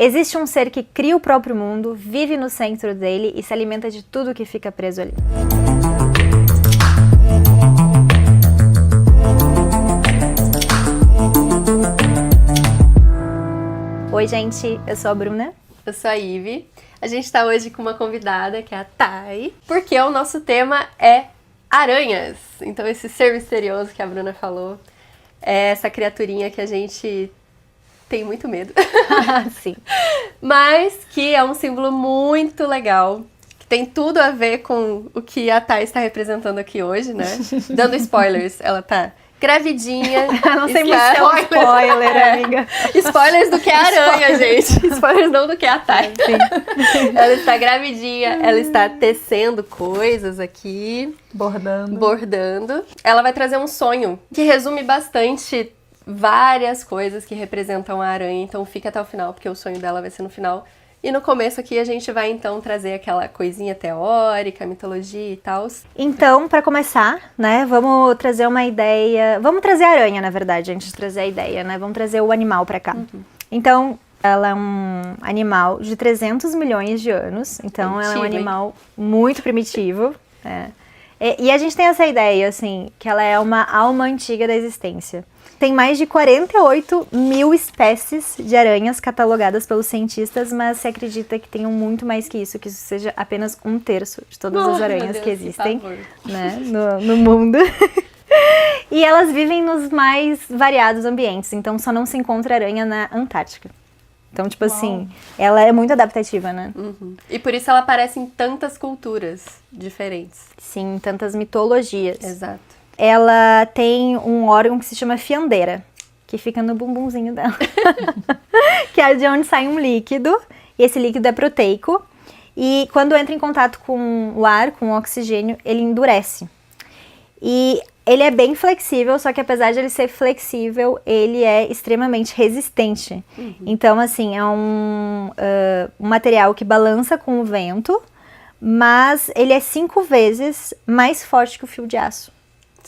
Existe um ser que cria o próprio mundo, vive no centro dele e se alimenta de tudo que fica preso ali. Oi, gente, eu sou a Bruna. Eu sou a Ive. A gente tá hoje com uma convidada, que é a Thay, porque o nosso tema é aranhas. Então esse ser misterioso que a Bruna falou é essa criaturinha que a gente tem muito medo. Sim. Mas que é um símbolo muito legal, que tem tudo a ver com o que a Thay está representando aqui hoje, né? Dando spoilers, ela tá gravidinha. Não sei muito se é um spoiler, amiga. Spoilers do que é aranha, gente. Spoilers não do que é a Thay. Ela está gravidinha, ela está tecendo coisas aqui. Bordando. Ela vai trazer um sonho que resume bastante várias coisas que representam a aranha. Então fica até o final, porque o sonho dela vai ser no final. E no começo aqui a gente vai então trazer aquela coisinha teórica, mitologia e tal. Então, para começar, né, vamos trazer uma ideia... Vamos trazer a aranha, na verdade, antes de trazer a ideia, né? Vamos trazer o animal para cá. Então, ela é um animal de 300 milhões de anos. Então, ela é um animal muito primitivo. E a gente tem essa ideia, assim, que ela é uma alma antiga da existência. Tem mais de 48 mil espécies de aranhas catalogadas pelos cientistas, mas se acredita que tenham muito mais que isso seja apenas 1/3 de todas as aranhas que existem, né, no mundo. E elas vivem nos mais variados ambientes, então só não se encontra aranha na Antártica. Então, tipo assim, ela é muito adaptativa, né? E por isso ela aparece em tantas culturas diferentes. Sim, tantas mitologias. Exato. Ela tem um órgão que se chama fiandeira, que fica no bumbumzinho dela. Que é de onde sai um líquido, e esse líquido é proteico. E quando entra em contato com o ar, com o oxigênio, ele endurece. E ele é bem flexível, só que apesar de ele ser flexível, ele é extremamente resistente. Então, assim, é um material que balança com o vento, mas ele é 5 vezes mais forte que o fio de aço.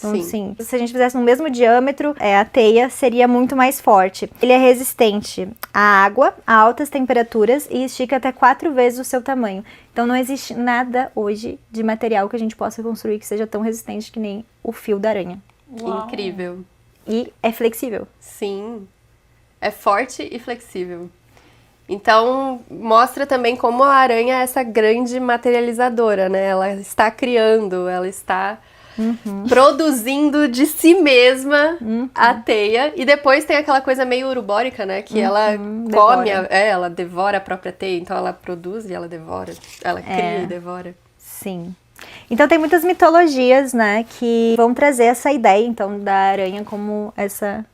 Então, sim, se a gente fizesse no mesmo diâmetro, a teia seria muito mais forte. Ele é resistente à água, a altas temperaturas e estica até 4 vezes o seu tamanho. Então, não existe nada hoje de material que a gente possa construir que seja tão resistente que nem o fio da aranha. Uau. Que incrível. E é flexível. Sim, é forte e flexível. Então, mostra também como a aranha é essa grande materializadora, né? Ela está criando, ela está... produzindo de si mesma a teia. E depois tem aquela coisa meio urubórica, né? Que ela come, ela devora a própria teia. Então ela produz e ela devora. Ela cria e devora. Sim. Então tem muitas mitologias, né? Que vão trazer essa ideia, então, da aranha como essa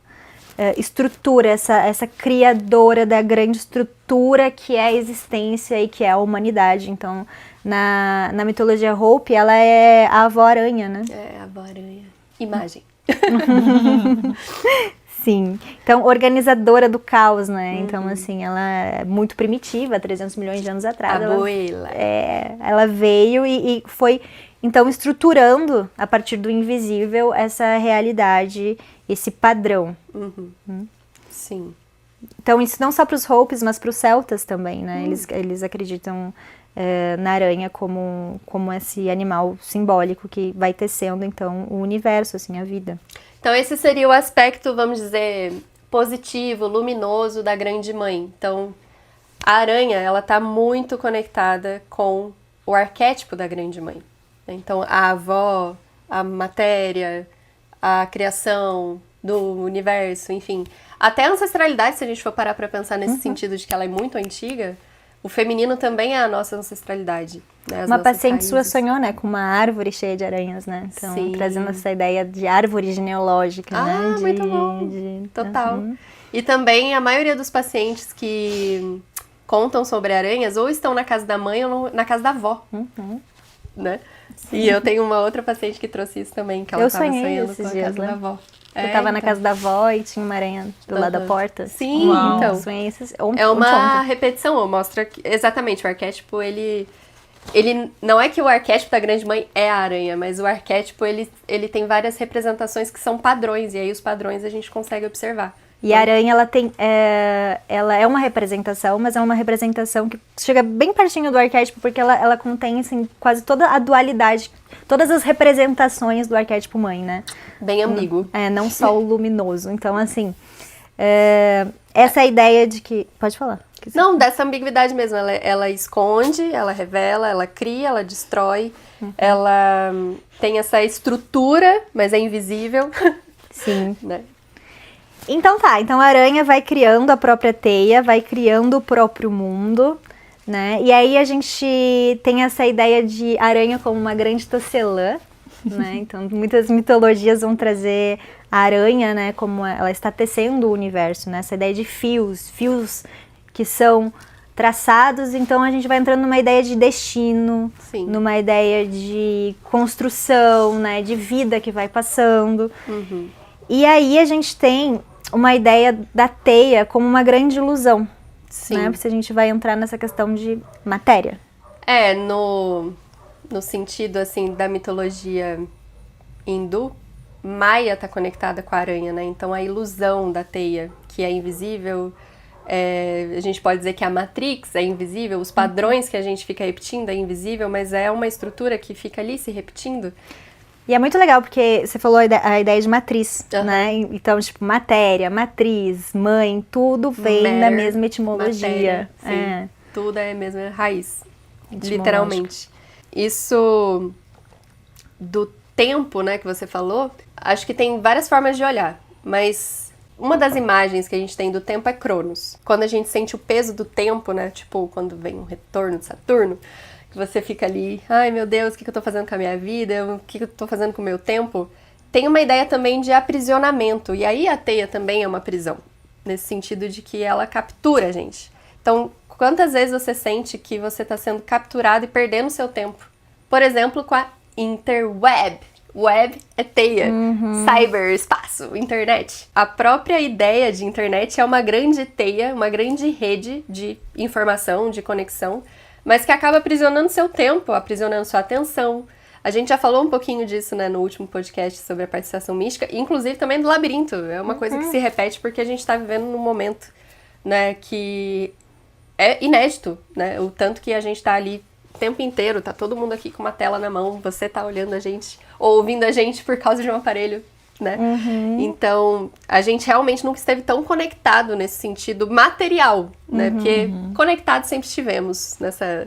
estrutura, essa criadora da grande estrutura que é a existência e que é a humanidade. Então... Na mitologia Hopi, ela é a avó-aranha, né? É, a avó-aranha. Imagem. Sim. Então, organizadora do caos, né? Então, assim, ela é muito primitiva, 300 milhões de anos atrás. Abuela. Ela veio e foi, então, estruturando, a partir do invisível, essa realidade, esse padrão. Sim. Então, isso não só para os Hopis, mas para os celtas também, né? Eles acreditam... na aranha como esse animal simbólico que vai tecendo, então, o universo, assim, a vida. Então, esse seria o aspecto, vamos dizer, positivo, luminoso da Grande Mãe. Então, a aranha, ela tá muito conectada com o arquétipo da Grande Mãe. Então, a avó, a matéria, a criação do universo, enfim. Até a ancestralidade, se a gente for parar pra pensar nesse sentido de que ela é muito antiga... O feminino também é a nossa ancestralidade, né? Uma paciente sua sonhou, né, com uma árvore cheia de aranhas, né? Então, trazendo essa ideia de árvore genealógica, né? Muito bom. Total. E também a maioria dos pacientes que contam sobre aranhas ou estão na casa da mãe ou na casa da avó, né? Sim. E eu tenho uma outra paciente que trouxe isso também, que ela estava sonhando com a casa da avó. Eu tava na casa da avó e tinha uma aranha do lado da porta. Sim, então. É uma repetição, mostra que, exatamente, o arquétipo, ele não é que o arquétipo da Grande Mãe é a aranha, mas o arquétipo, ele tem várias representações que são padrões, e aí os padrões a gente consegue observar. E a aranha, ela é uma representação, mas é uma representação que chega bem pertinho do arquétipo, porque ela contém, assim, quase toda a dualidade, todas as representações do arquétipo mãe, né? Bem ambíguo. Não só o luminoso. Então, assim, essa é a ideia de que... Pode falar. Não, dessa ambiguidade mesmo. Ela esconde, ela revela, ela cria, ela destrói. Ela tem essa estrutura, mas é invisível. Sim. Né? Então a aranha vai criando a própria teia, vai criando o próprio mundo, né? E aí a gente tem essa ideia de aranha como uma grande tecelã, né? Então muitas mitologias vão trazer a aranha, né, como ela está tecendo o universo, né? Essa ideia de fios que são traçados, então a gente vai entrando numa ideia de destino, Sim. numa ideia de construção, né, de vida que vai passando. E aí a gente tem uma ideia da teia como uma grande ilusão. Sim. Né? Porque a gente vai entrar nessa questão de matéria. No sentido, assim, da mitologia hindu, Maia tá conectada com a aranha, né? Então a ilusão da teia, que é invisível, a gente pode dizer que a Matrix é invisível, os padrões que a gente fica repetindo é invisível, mas é uma estrutura que fica ali se repetindo. E é muito legal, porque você falou a ideia de matriz, né? Então, tipo, matéria, matriz, mãe, tudo vem da mesma etimologia. Matéria, sim. Tudo é a mesma raiz, literalmente. Isso do tempo, né, que você falou, acho que tem várias formas de olhar, mas uma das imagens que a gente tem do tempo é Cronos. Quando a gente sente o peso do tempo, né, tipo, quando vem um retorno de Saturno, você fica ali, ai meu Deus, o que eu tô fazendo com a minha vida? O que eu tô fazendo com o meu tempo? Tem uma ideia também de aprisionamento, e aí a teia também é uma prisão, nesse sentido de que ela captura a gente. Então, quantas vezes você sente que você tá sendo capturado e perdendo seu tempo? Por exemplo, com a interweb. Web é teia, cyberespaço, internet. A própria ideia de internet é uma grande teia, uma grande rede de informação, de conexão, mas que acaba aprisionando seu tempo, aprisionando sua atenção. A gente já falou um pouquinho disso, né, no último podcast sobre a participação mística, inclusive também do labirinto. É uma coisa que se repete porque a gente está vivendo num momento, né, que é inédito, né, o tanto que a gente está ali o tempo inteiro, tá todo mundo aqui com uma tela na mão, você tá olhando a gente, ou ouvindo a gente por causa de um aparelho, né? Então, a gente realmente nunca esteve tão conectado nesse sentido material, né? Porque conectado sempre estivemos nessa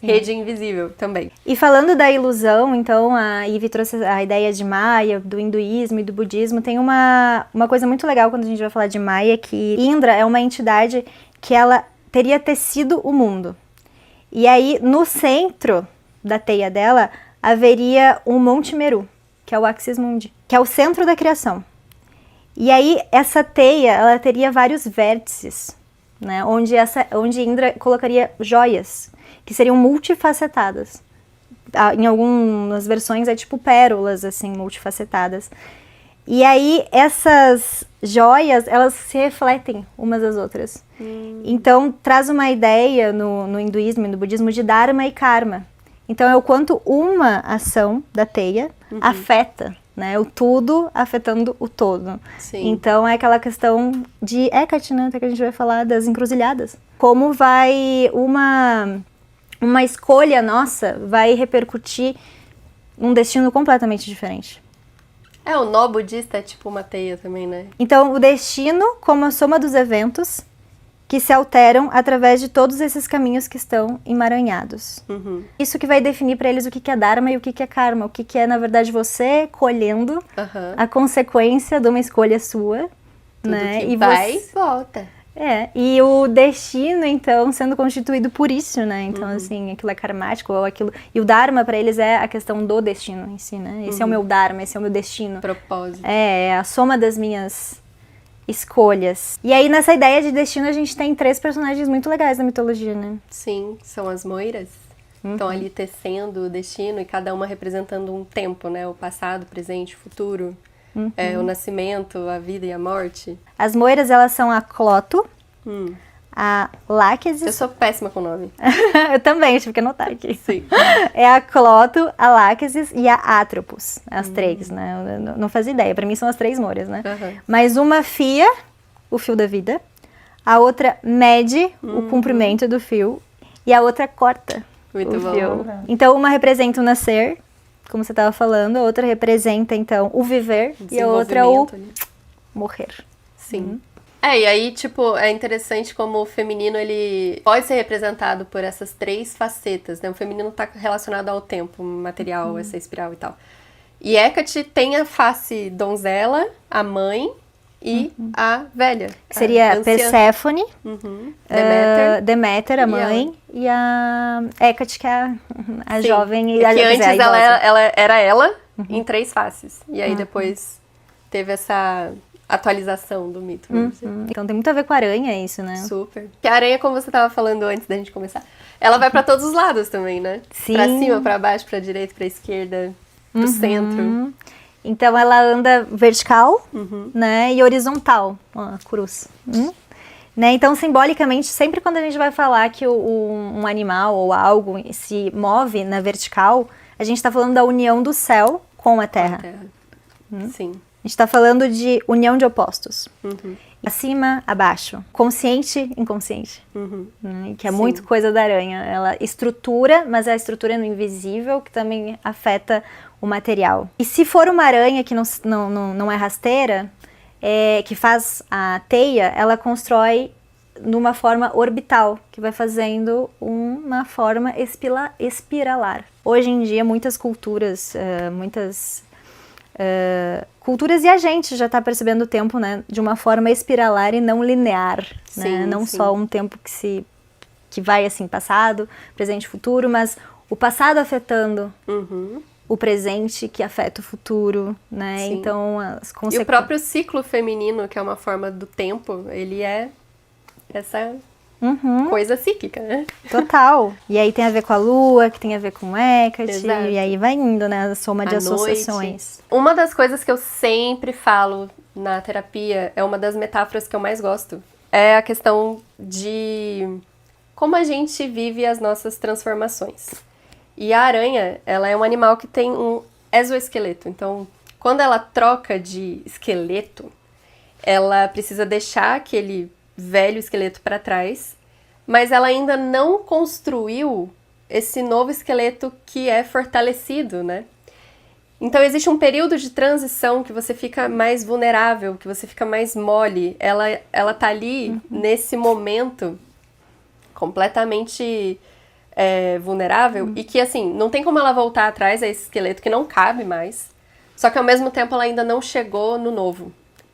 rede invisível também. E falando da ilusão, então, a Ivy trouxe a ideia de Maia, do hinduísmo e do budismo. Tem uma coisa muito legal quando a gente vai falar de Maia, que Indra é uma entidade que ela teria tecido o mundo. E aí, no centro da teia dela, haveria um Monte Meru, que é o Axis Mundi, que é o centro da criação. E aí, essa teia, ela teria vários vértices, né? Onde Indra colocaria joias, que seriam multifacetadas. Em algumas versões é tipo pérolas, assim, multifacetadas. E aí, essas joias, elas se refletem umas das outras. Então, traz uma ideia no hinduísmo e no budismo de dharma e karma. Então, é o quanto uma ação da teia afeta, né? O tudo afetando o todo. Sim. Então, é aquela questão de Hecate, né? Até que a gente vai falar das encruzilhadas. Como vai uma escolha nossa vai repercutir num destino completamente diferente. O nó budista é tipo uma teia também, né? Então, o destino como a soma dos eventos que se alteram através de todos esses caminhos que estão emaranhados. Isso que vai definir para eles o que é Dharma e o que é Karma. O que é, na verdade, você colhendo a consequência de uma escolha sua. Tudo né? que vai e volta. E o destino, então, sendo constituído por isso, né? Então, assim, aquilo é karmático ou aquilo... E o Dharma, para eles, é a questão do destino em si, né? Esse é o meu Dharma, esse é o meu destino. Propósito. É a soma das minhas escolhas. E aí, nessa ideia de destino, a gente tem 3 personagens muito legais da mitologia, né? Sim, são as moiras. Estão ali tecendo o destino e cada uma representando um tempo, né? O passado, presente, futuro. O nascimento, a vida e a morte. As moiras, elas são a Cloto, a Láquesis... Eu sou péssima com o nome. Eu também, tive que anotar aqui. Sim. É a Cloto, a Láquesis e a Atropos, as 3, né? Eu não fazia ideia, pra mim são as 3 moiras, né? Mas uma fia, o fio da vida, a outra mede o comprimento do fio e a outra corta Muito o bom. fio. Então, uma representa o nascer, como você estava falando, a outra representa, então, o viver e a outra o Desenvolvimento ali. morrer. Sim. E aí, tipo, é interessante como o feminino, ele pode ser representado por essas 3 facetas, né? O feminino tá relacionado ao tempo, material, essa espiral e tal. E Hecate tem a face donzela, a mãe e a velha. Que seria a anciã. Perséfone, Deméter. Deméter, a mãe, e a Hecate, que é a Sim. jovem. E a, que quer dizer, antes a ela idosa. era ela em 3 faces. E aí depois teve essa atualização do mito, vamos dizer. Então tem muito a ver com a aranha isso, né? Super. Que a aranha, como você tava falando antes da gente começar, ela vai pra todos os lados também, né? Sim. Pra cima, pra baixo, pra direita, pra esquerda, pro centro. Então ela anda vertical, né, e horizontal, ó, a cruz. Né? Então, simbolicamente, sempre quando a gente vai falar que um animal ou algo se move na vertical, a gente está falando da união do céu com a terra. Sim. A gente está falando de união de opostos. Acima, abaixo. Consciente, inconsciente. Que é muito coisa da aranha. Ela estrutura, mas é a estrutura no invisível que também afeta o material. E se for uma aranha que não é rasteira, que faz a teia, ela constrói numa forma orbital, que vai fazendo uma forma espiralar. Hoje em dia, muitas culturas, culturas e a gente já está percebendo o tempo, né, de uma forma espiralar e não linear, né? Não só um tempo que vai assim, passado, presente e futuro, mas o passado afetando o presente que afeta o futuro, né? Sim. Então as consequências. E o próprio ciclo feminino, que é uma forma do tempo, ele é essa coisa cíclica, né? Total. E aí tem a ver com a lua, que tem a ver com Hecate, Exato. e aí vai indo, né? A soma de A associações. noite. Uma das coisas que eu sempre falo na terapia, é uma das metáforas que eu mais gosto, é a questão de como a gente vive as nossas transformações. E a aranha, ela é um animal que tem um exoesqueleto. Então, quando ela troca de esqueleto, ela precisa deixar aquele velho esqueleto para trás, mas ela ainda não construiu esse novo esqueleto que é fortalecido, né? Então, existe um período de transição que você fica mais vulnerável, que você fica mais mole. Ela tá ali nesse momento completamente vulnerável e que, assim, não tem como ela voltar atrás a esse esqueleto que não cabe mais, só que ao mesmo tempo ela ainda não chegou no novo.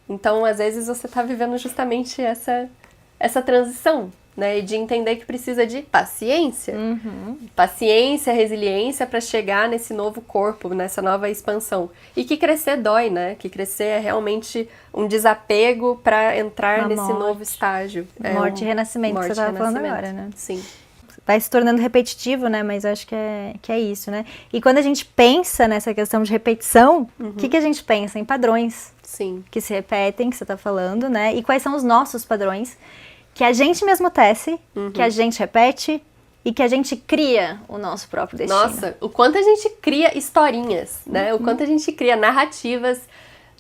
Então, às vezes, você tá vivendo justamente essa transição, né? E de entender que precisa de paciência. Paciência, resiliência para chegar nesse novo corpo, nessa nova expansão. E que crescer dói, né? Que crescer é realmente um desapego para entrar Uma nesse morte. novo estágio. Morte e renascimento, que você estava falando agora, né? Sim. Vai se tornando repetitivo, né? Mas eu acho que é isso, né? E quando a gente pensa nessa questão de repetição, o que a gente pensa? Em padrões Sim. que se repetem, que você está falando, né? E quais são os nossos padrões que a gente mesmo tece, que a gente repete e que a gente cria o nosso próprio destino. Nossa, o quanto a gente cria historinhas, né? O quanto a gente cria narrativas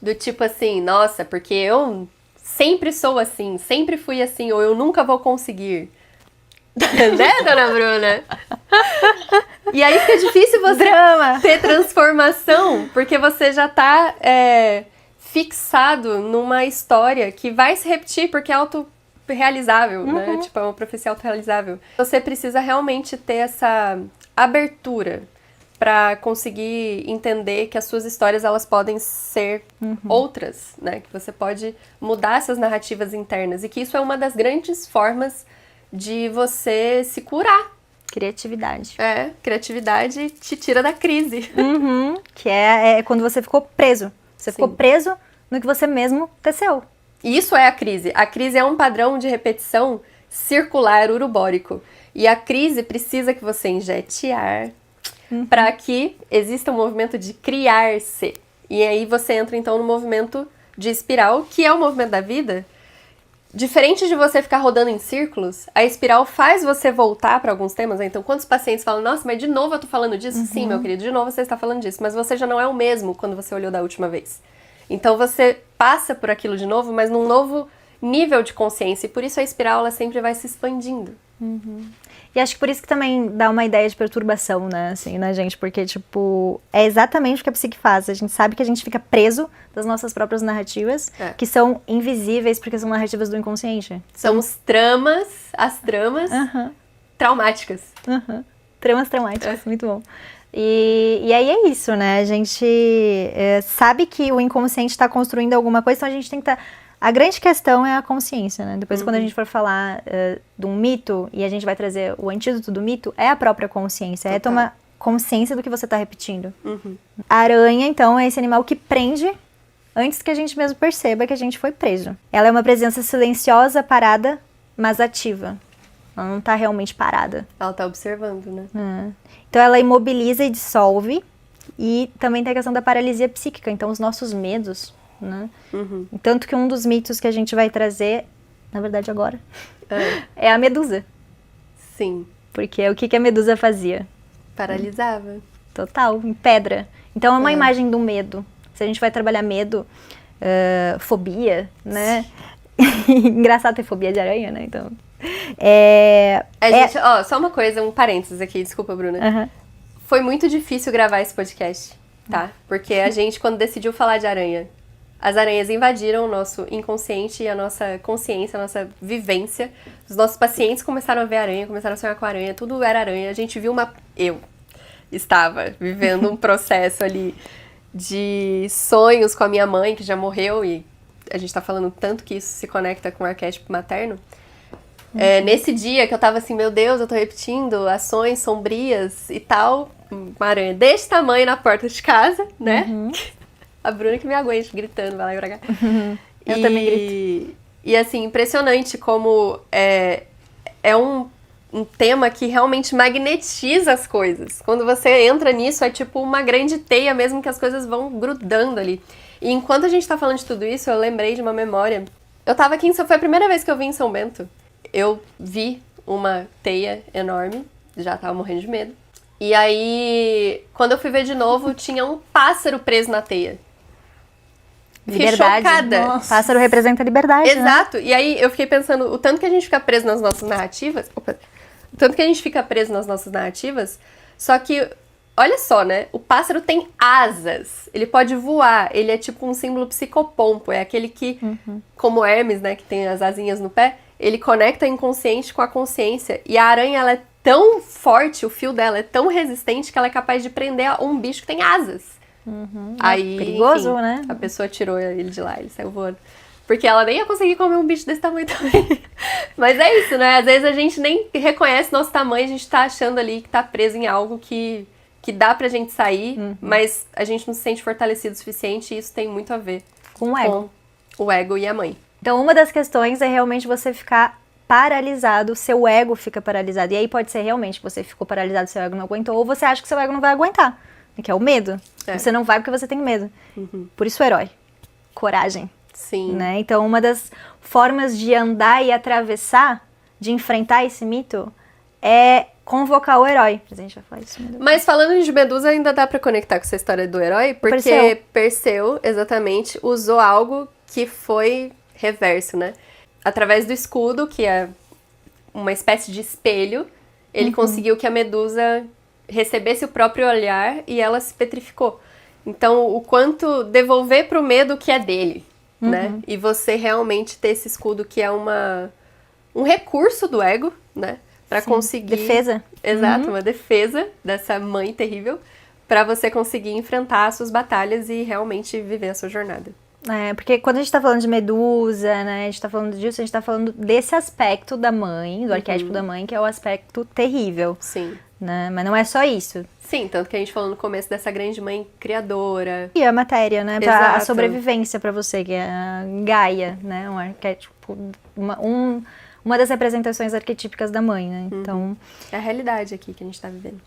do tipo assim, nossa, porque eu sempre sou assim, sempre fui assim, ou eu nunca vou conseguir. Né, dona Bruna? E aí fica difícil você ter transformação, porque você já tá fixado numa história que vai se repetir, porque é autorrealizável, né? Tipo, é uma profecia autorrealizável. Você precisa realmente ter essa abertura para conseguir entender que as suas histórias, elas podem ser outras, né? Que você pode mudar essas narrativas internas e que isso é uma das grandes formas de você se curar. Criatividade. Criatividade te tira da crise. Que é quando você ficou preso. Você ficou preso no que você mesmo teceu. E isso é a crise. A crise é um padrão de repetição circular urubórico. E a crise precisa que você injete ar para que exista um movimento de criar-se. E aí você entra então no movimento de espiral, que é o movimento da vida. Diferente de você ficar rodando em círculos, a espiral faz você voltar para alguns temas. Né? Então, quantos pacientes falam, nossa, mas de novo eu tô falando disso? Sim, meu querido, de novo você está falando disso. Mas você já não é o mesmo quando você olhou da última vez. Então, você passa por aquilo de novo, mas num novo nível de consciência. E por isso a espiral ela sempre vai se expandindo. E acho que por isso que também dá uma ideia de perturbação, né, assim, na gente, porque, tipo, é exatamente o que a psique faz. A gente sabe que a gente fica preso das nossas próprias narrativas, que são invisíveis porque são narrativas do inconsciente. São as tramas traumáticas. Tramas traumáticas, muito bom. E aí é isso, né, a gente sabe que o inconsciente está construindo alguma coisa, então a gente tem que estar... A grande questão é a consciência, né? Depois, quando a gente for falar de um mito, e a gente vai trazer o antídoto do mito, é a própria consciência. É tomar consciência do que você está repetindo. A aranha, então, é esse animal que prende antes que a gente mesmo perceba que a gente foi preso. Ela é uma presença silenciosa, parada, mas ativa. Ela não está realmente parada. Ela está observando, né? Então, ela imobiliza e dissolve. E também tem a questão da paralisia psíquica. Então, os nossos medos... né? Tanto que um dos mitos que a gente vai trazer, na verdade agora, é a medusa. Sim. Porque o que a medusa fazia? Paralisava. Total, em pedra. Então é uma imagem do medo. Se a gente vai trabalhar medo, fobia, né? Engraçado ter fobia de aranha, né? Então... gente, só uma coisa, um parênteses aqui, desculpa, Bruna. Foi muito difícil gravar esse podcast, tá? Porque a gente, quando decidiu falar de aranha, as aranhas invadiram o nosso inconsciente e a nossa consciência, a nossa vivência. Os nossos pacientes começaram a ver aranha, começaram a sonhar com aranha, tudo era aranha. A gente viu Eu estava vivendo um processo ali de sonhos com a minha mãe, que já morreu, e a gente tá falando tanto que isso se conecta com o arquétipo materno. Nesse dia que eu tava assim, meu Deus, eu tô repetindo ações sombrias e tal, uma aranha desse tamanho na porta de casa, né? A Bruna que me aguenta, gritando, vai lá e pra cá. Eu também grito. E assim, impressionante como é um tema que realmente magnetiza as coisas. Quando você entra nisso, é tipo uma grande teia mesmo, que as coisas vão grudando ali. E enquanto a gente tá falando de tudo isso, eu lembrei de uma memória. Eu tava aqui foi a primeira vez que eu vim em São Bento. Eu vi uma teia enorme, já tava morrendo de medo. E aí, quando eu fui ver de novo, tinha um pássaro preso na teia. Liberdade. Chocada. Nossa. Pássaro representa liberdade, Exato. né? E aí eu fiquei pensando, o tanto que a gente fica preso nas nossas narrativas... o tanto que a gente fica preso nas nossas narrativas, só que, olha só, né? O pássaro tem asas. Ele pode voar. Ele é tipo um símbolo psicopompo. É aquele que, como Hermes, né? Que tem as asinhas no pé. Ele conecta o inconsciente com a consciência. E a aranha, ela é tão forte, o fio dela é tão resistente que ela é capaz de prender um bicho que tem asas. Aí, perigoso, enfim, né? A pessoa tirou ele de lá, ele saiu voando. Porque ela nem ia conseguir comer um bicho desse tamanho também. Mas é isso, né? Às vezes a gente nem reconhece nosso tamanho, a gente tá achando ali que tá preso em algo que dá pra gente sair, mas a gente não se sente fortalecido o suficiente, e isso tem muito a ver Com o ego. Com o ego e a mãe. Então, uma das questões é realmente você ficar paralisado, seu ego fica paralisado. E aí pode ser realmente que você ficou paralisado, seu ego não aguentou, ou você acha que seu ego não vai aguentar, que é o medo. Você não vai porque você tem medo. Por isso o herói. Coragem. Sim. Né? Então, uma das formas de andar e atravessar, de enfrentar esse mito, é convocar o herói. A gente vai falar isso. Mas falando de Medusa, ainda dá pra conectar com essa história do herói, porque Perseu, exatamente, usou algo que foi reverso, né? Através do escudo, que é uma espécie de espelho, ele conseguiu que a Medusa recebesse o próprio olhar e ela se petrificou. Então, o quanto devolver pro medo que é dele, né? E você realmente ter esse escudo que é um recurso do ego, né? Pra conseguir... Defesa. Exato, uma defesa dessa mãe terrível, pra você conseguir enfrentar as suas batalhas e realmente viver a sua jornada. Porque quando a gente tá falando de Medusa, né, a gente tá falando disso, a gente tá falando desse aspecto da mãe, do arquétipo da mãe, que é o aspecto terrível. Sim. Né? Mas não é só isso. Sim, tanto que a gente falou no começo dessa grande mãe criadora. E a matéria, né, Exato. A sobrevivência pra você, que é a Gaia, né, um arquétipo, uma das representações arquetípicas da mãe, né, então... É a realidade aqui que a gente tá vivendo.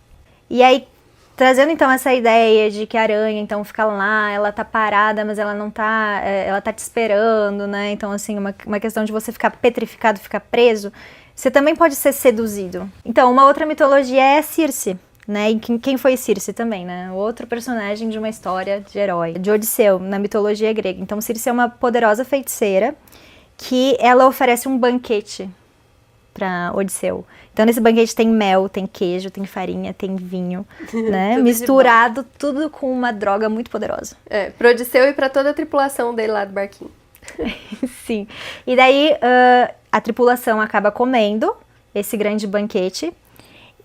E aí, trazendo então essa ideia de que a aranha, então, fica lá, ela tá parada, mas ela não tá, ela tá te esperando, né, então, assim, uma questão de você ficar petrificado, ficar preso, você também pode ser seduzido. Então, uma outra mitologia é Circe, né, e quem foi Circe também, né, outro personagem de uma história de herói, de Odisseu, na mitologia grega. Então, Circe é uma poderosa feiticeira, que ela oferece um banquete para Odisseu. Então, nesse banquete tem mel, tem queijo, tem farinha, tem vinho, né? Tudo Misturado, tudo com uma droga muito poderosa. Pro Odisseu e pra toda a tripulação dele lá do barquinho. Sim. E daí, a tripulação acaba comendo esse grande banquete.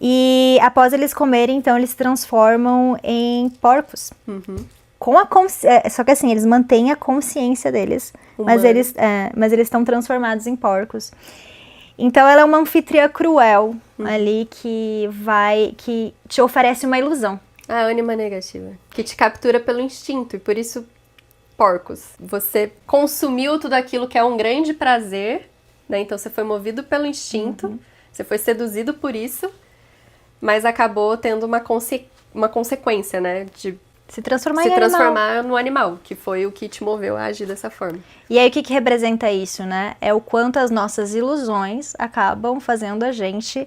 E após eles comerem, então, eles se transformam em porcos. Com a só que assim, eles mantêm a consciência deles, mas eles estão transformados em porcos. Então ela é uma anfitriã cruel ali que te oferece uma ilusão. A ânima negativa, que te captura pelo instinto, e por isso porcos. Você consumiu tudo aquilo que é um grande prazer, né? Então você foi movido pelo instinto, você foi seduzido por isso, mas acabou tendo uma consequência, né? De se transformar no animal, que foi o que te moveu a agir dessa forma. E aí o que representa isso, né? É o quanto as nossas ilusões acabam fazendo a gente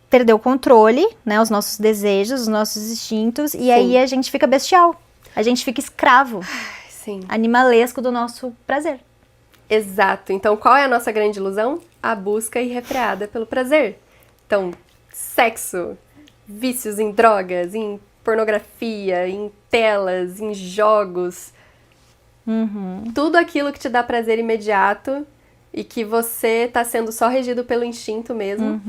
perder o controle, né? Os nossos desejos, os nossos instintos, e aí a gente fica bestial. A gente fica escravo, animalesco do nosso prazer. Exato. Então qual é a nossa grande ilusão? A busca irrefreada pelo prazer. Então, sexo, vícios em drogas, em pornografia, em telas, em jogos, tudo aquilo que te dá prazer imediato e que você tá sendo só regido pelo instinto mesmo,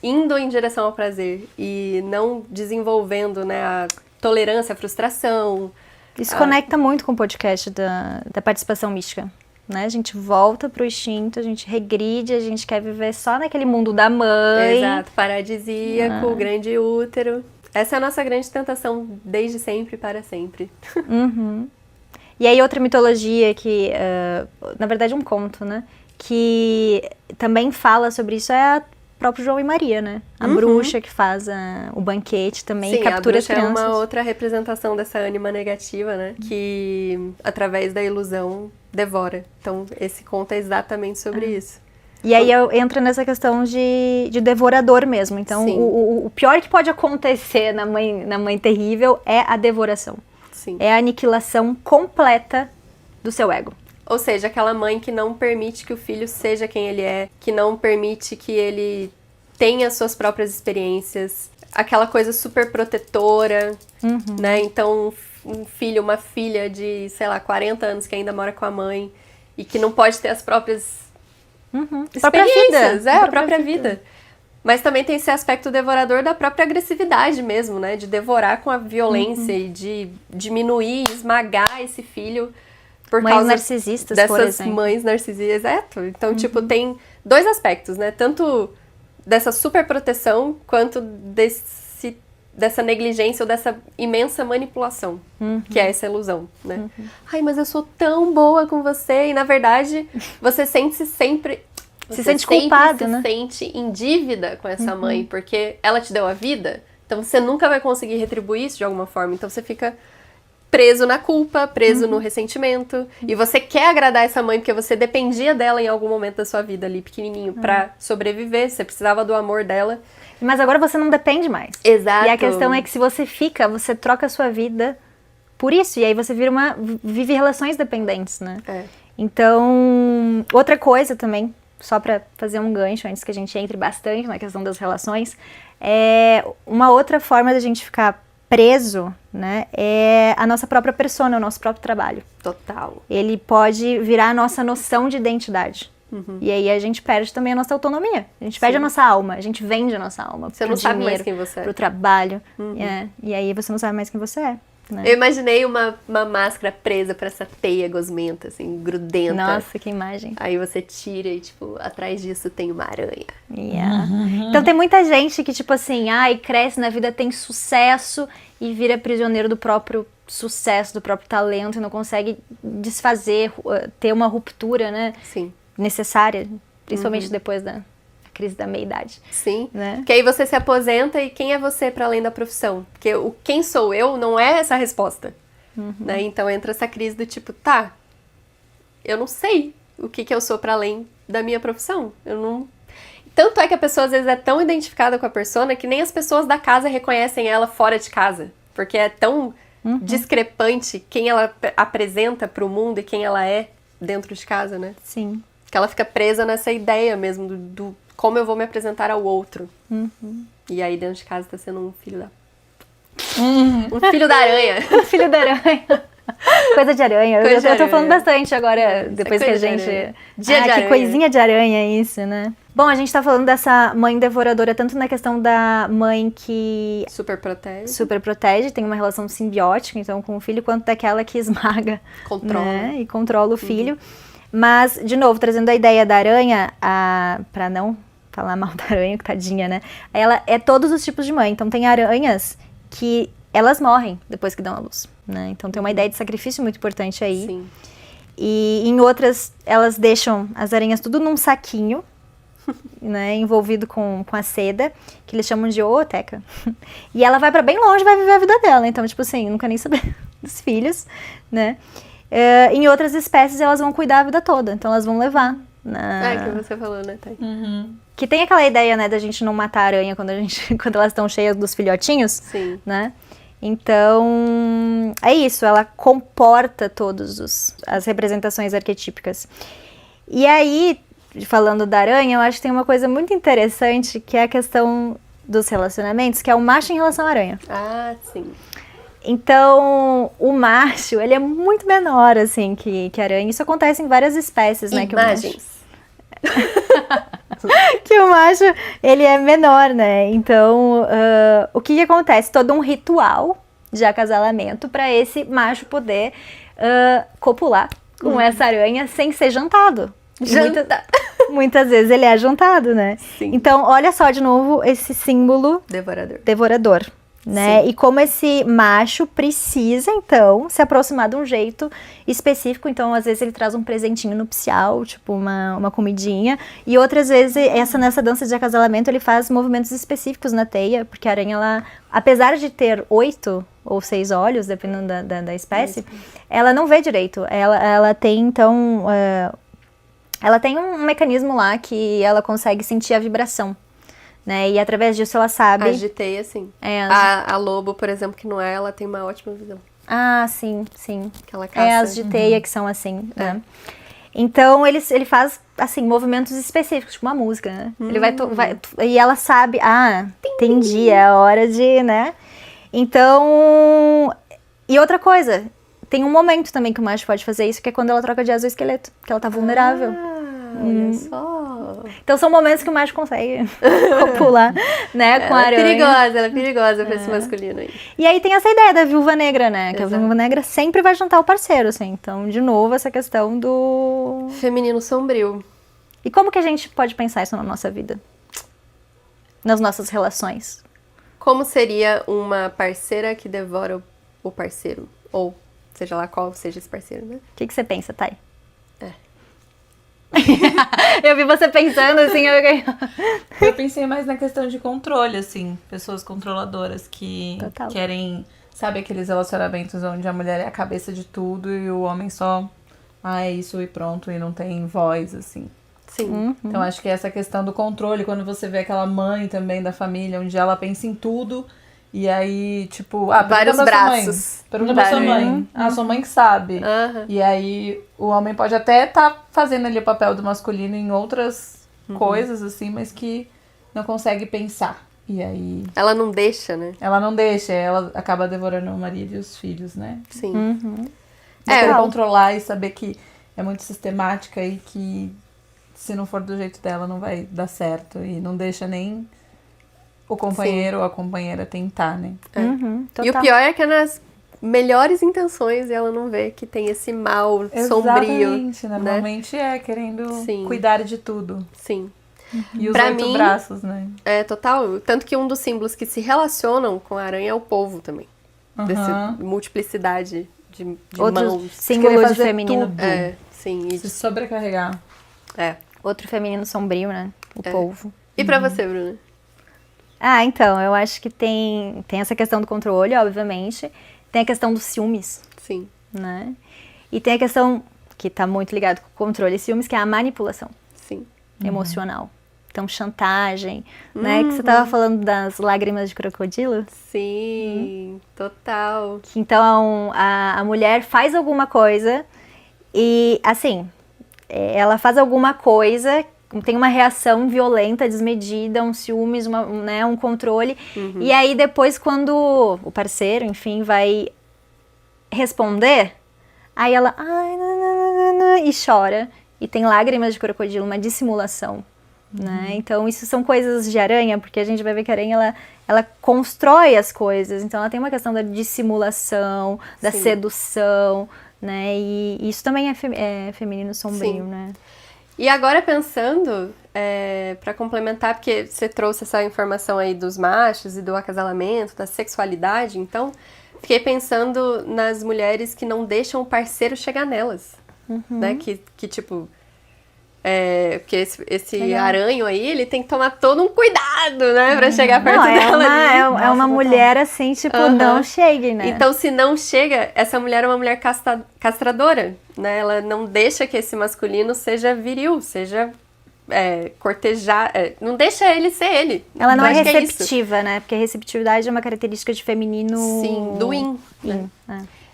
indo em direção ao prazer e não desenvolvendo, né, a tolerância, a frustração. Isso conecta muito com o podcast da participação mística, né? A gente volta pro instinto, a gente regride, a gente quer viver só naquele mundo da mãe. Exato, paradisíaco, grande útero. Essa é a nossa grande tentação, desde sempre e para sempre. E aí outra mitologia que, na verdade um conto, né? Que também fala sobre isso é o próprio João e Maria, né? A bruxa que faz o banquete também e captura as crianças. É uma outra representação dessa ânima negativa, né? Que, através da ilusão, devora. Então, esse conto é exatamente sobre isso. E aí entra nessa questão de devorador mesmo. Então, o pior que pode acontecer na mãe terrível é a devoração. Sim. É a aniquilação completa do seu ego. Ou seja, aquela mãe que não permite que o filho seja quem ele é, que não permite que ele tenha suas próprias experiências, aquela coisa super protetora, né? Então, um filho, uma filha de, sei lá, 40 anos que ainda mora com a mãe e que não pode ter as próprias experiências, a própria vida. Mas também tem esse aspecto devorador da própria agressividade mesmo, né? De devorar com a violência e de diminuir, esmagar esse filho por mães causa narcisistas, dessas por exemplo. mães narcisistas. Exato. Então, tipo, tem dois aspectos, né? Tanto dessa super proteção quanto dessa negligência ou dessa imensa manipulação, que é essa ilusão, né? Ai, mas eu sou tão boa com você, e na verdade você sente-se sempre... Se sente culpado, né? Se sente em dívida com essa mãe, porque ela te deu a vida, então você nunca vai conseguir retribuir isso de alguma forma, então você fica preso na culpa, preso no ressentimento, e você quer agradar essa mãe porque você dependia dela em algum momento da sua vida ali, pequenininho, pra sobreviver, você precisava do amor dela. Mas agora você não depende mais. Exato. E a questão é que se você você troca a sua vida por isso, e aí você vive relações dependentes, né? Então, outra coisa também, só pra fazer um gancho antes que a gente entre bastante na questão das relações, é uma outra forma da gente ficar preso, né, é a nossa própria persona, o nosso próprio trabalho. Total. Ele pode virar a nossa noção de identidade. E aí a gente perde também a nossa autonomia. A gente perde a nossa alma, a gente vende a nossa alma. Você não sabe mais quem você é. Pro trabalho. E aí você não sabe mais quem você é. Né? Eu imaginei uma máscara presa pra essa teia gosmenta, assim, grudenta. Nossa, que imagem. Aí você tira e, tipo, atrás disso tem uma aranha. Então tem muita gente que, tipo assim, cresce na vida, tem sucesso e vira prisioneiro do próprio sucesso, do próprio talento e não consegue desfazer, ter uma ruptura, né? Sim. Necessária, principalmente depois da crise da meia-idade. Sim, né? Que aí você se aposenta e quem é você para além da profissão? Porque o quem sou eu não é essa resposta, né? Então entra essa crise do tipo, eu não sei o que eu sou para além da minha profissão. Eu não... Tanto é que a pessoa às vezes é tão identificada com a persona que nem as pessoas da casa reconhecem ela fora de casa, porque é tão discrepante quem ela apresenta para o mundo e quem ela é dentro de casa, né? Sim. Que ela fica presa nessa ideia mesmo do como eu vou me apresentar ao outro. E aí dentro de casa tá sendo um filho da... Um filho da aranha. Filho da aranha. Coisa de aranha. Coisa de Eu tô falando aranha. bastante agora, depois que a coisa de gente... aranha. Dia de que aranha. coisinha de aranha isso, né? Bom, a gente tá falando dessa mãe devoradora, tanto na questão da mãe que Super protege. super protege, tem uma relação simbiótica, então, com o filho, quanto daquela que esmaga, Controla. né? E controla o filho. Mas, de novo, trazendo a ideia da aranha, pra não falar mal da aranha, que tadinha, né? Ela é todos os tipos de mãe. Então, tem aranhas que elas morrem depois que dão à luz, né? Então, tem uma ideia de sacrifício muito importante aí. Sim. E em outras, elas deixam as aranhas tudo num saquinho, né, envolvido com a seda, que eles chamam de ooteca. E ela vai pra bem longe, vai viver a vida dela. Então, tipo assim, nunca nem saber dos filhos, né? Em outras espécies, elas vão cuidar a vida toda. Então, elas vão levar. Que você falou, né, Thay? Que tem aquela ideia, né, da gente não matar a aranha quando elas estão cheias dos filhotinhos. Sim. Né? Então, é isso, ela comporta todas as representações arquetípicas. E aí, falando da aranha, eu acho que tem uma coisa muito interessante, que é a questão dos relacionamentos, que é o macho em relação à aranha. Ah, sim. Então, o macho, ele é muito menor, assim, que a aranha. Isso acontece em várias espécies, né? Imagens. Que o macho, ele é menor, né? Então, o que acontece? Todo um ritual de acasalamento para esse macho poder copular com essa aranha sem ser jantado. Muitas vezes ele é jantado, né? Sim. Então, olha só de novo esse símbolo devorador. Né? Sim. E como esse macho precisa, então, se aproximar de um jeito específico. Então, às vezes, ele traz um presentinho nupcial, tipo uma comidinha. E outras vezes, nessa dança de acasalamento, ele faz movimentos específicos na teia. Porque a aranha, ela, apesar de ter 8 ou 6 olhos, dependendo da espécie, ela não vê direito. Ela tem, então... ela tem um mecanismo lá que ela consegue sentir a vibração. Né? E através disso ela sabe... A de teia, sim. A lobo, por exemplo, que não é, ela tem uma ótima visão. Ah, sim. Que ela caça. As de teia que são assim, né? Então, ele faz, assim, movimentos específicos, tipo uma música, né? Ele vai e ela sabe, entendi, é a hora de, né? Então, e outra coisa, tem um momento também que o macho pode fazer isso, que é quando ela troca de asa o esqueleto, que ela tá vulnerável. Olha só. Então são momentos que o macho consegue copular, né, com a aranha. Ela é perigosa pra esse masculino aí. E aí tem essa ideia da viúva negra, né? Que Exato. a viúva negra sempre vai jantar o parceiro, assim. Então, de novo, essa questão do... Feminino sombrio. E como que a gente pode pensar isso na nossa vida? Nas nossas relações? Como seria uma parceira que devora o parceiro? Ou, seja lá qual seja esse parceiro, né? O que você pensa, Thay? Eu vi você pensando assim, Eu pensei mais na questão de controle, assim. Pessoas controladoras que Total. querem... Sabe aqueles relacionamentos onde a mulher é a cabeça de tudo e o homem só... é isso e pronto, e não tem voz, assim. Sim. Então acho que essa questão do controle, quando você vê aquela mãe também da família, onde ela pensa em tudo... E aí, tipo... vários braços. Pergunta pra sua mãe. Sua mãe que sabe. E aí, o homem pode até estar fazendo ali o papel do masculino em outras coisas, assim, mas que não consegue pensar. E aí... Ela não deixa, né? Ela não deixa, ela acaba devorando o marido e os filhos, né? Sim. Quer controlar e saber que é muito sistemática e que se não for do jeito dela não vai dar certo. E não deixa nem... o companheiro ou a companheira tentar, né? E o pior é que é nas melhores intenções ela não vê que tem esse mal sombrio. Exatamente, normalmente querendo Sim. cuidar de tudo. Sim. E os Pra 8 mim, braços, né? É, total. Tanto que um dos símbolos que se relacionam com a aranha é o polvo também. Dessa multiplicidade de Outro mãos. símbolo querer de fazer feminino. tudo. Sim. Se sobrecarregar. Outro feminino sombrio, né? O polvo. E pra você, Bruna? Então, eu acho que tem essa questão do controle, obviamente. Tem a questão dos ciúmes, Sim. né? E tem a questão, que tá muito ligado com o controle e ciúmes, que é a manipulação Sim. emocional. Então, chantagem, né? Que você tava falando das lágrimas de crocodilo. Sim, total. Que, então, a mulher faz alguma coisa E, assim, ela faz alguma coisa, tem uma reação violenta, desmedida, um ciúmes, um controle. E aí, depois, quando o parceiro, enfim, vai responder, aí ela, ai, não, e chora. E tem lágrimas de crocodilo, uma dissimulação. Né? Então, isso são coisas de aranha, porque a gente vai ver que a aranha, ela constrói as coisas. Então, ela tem uma questão da dissimulação, da sedução, né? E isso também é feminino sombrio, né? E agora pensando, para complementar, porque você trouxe essa informação aí dos machos e do acasalamento, da sexualidade, então, fiquei pensando nas mulheres que não deixam o parceiro chegar nelas, né? Que tipo... porque esse aranho aí, ele tem que tomar todo um cuidado, né? Pra chegar perto dela. É uma mulher assim, tipo, não chegue, né? Então, se não chega, essa mulher é uma mulher castradora, né? Ela não deixa que esse masculino seja viril, seja cortejar... não deixa ele ser ele. Ela não é receptiva, né? Porque a receptividade é uma característica de feminino... Sim, do yin.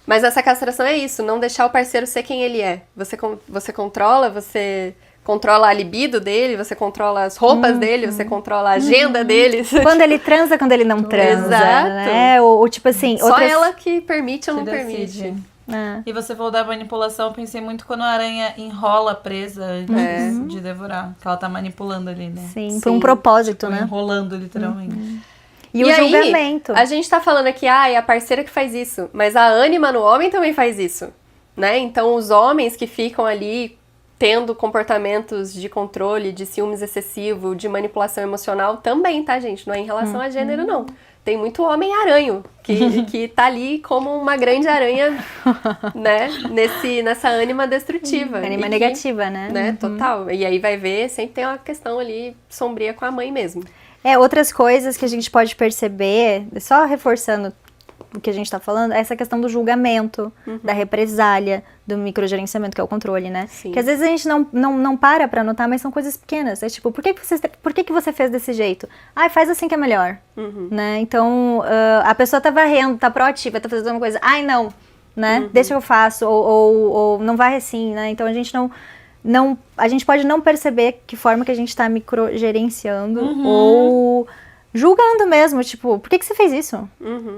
Mas essa castração é isso, não deixar o parceiro ser quem ele é. Você controla, você... controla a libido dele, você controla as roupas dele, você controla a agenda dele. Quando ele transa, quando ele não transa. Exato. Né? Ou tipo assim... Só ela que permite ou não decide. permite. E você falou da manipulação, eu pensei muito quando a aranha enrola presa antes de devorar. Que ela tá manipulando ali, né? Sim, por um propósito, tipo, né? Enrolando, literalmente. E o aí, julgamento. A gente tá falando aqui, é a parceira que faz isso. Mas a ânima no homem também faz isso, né? Então, os homens que ficam ali tendo comportamentos de controle, de ciúmes excessivo, de manipulação emocional também, tá, gente? Não é em relação a gênero, não. Tem muito homem aranho que tá ali como uma grande aranha, né? Nessa ânima destrutiva. Ânima negativa, né? Total. E aí vai ver, sempre tem uma questão ali sombria com a mãe mesmo. Outras coisas que a gente pode perceber, só reforçando o que a gente tá falando, é essa questão do julgamento, da represália, do microgerenciamento, que é o controle, né? Sim. Que às vezes a gente não para pra notar, mas são coisas pequenas. É tipo, por que você fez desse jeito? Faz assim que é melhor, né? Então, a pessoa tá varrendo, tá proativa, tá fazendo uma coisa. Não, né? Deixa que eu faço, ou não varre assim, né? Então, a gente a gente pode não perceber que forma que a gente tá microgerenciando, ou julgando mesmo, tipo, por que você fez isso?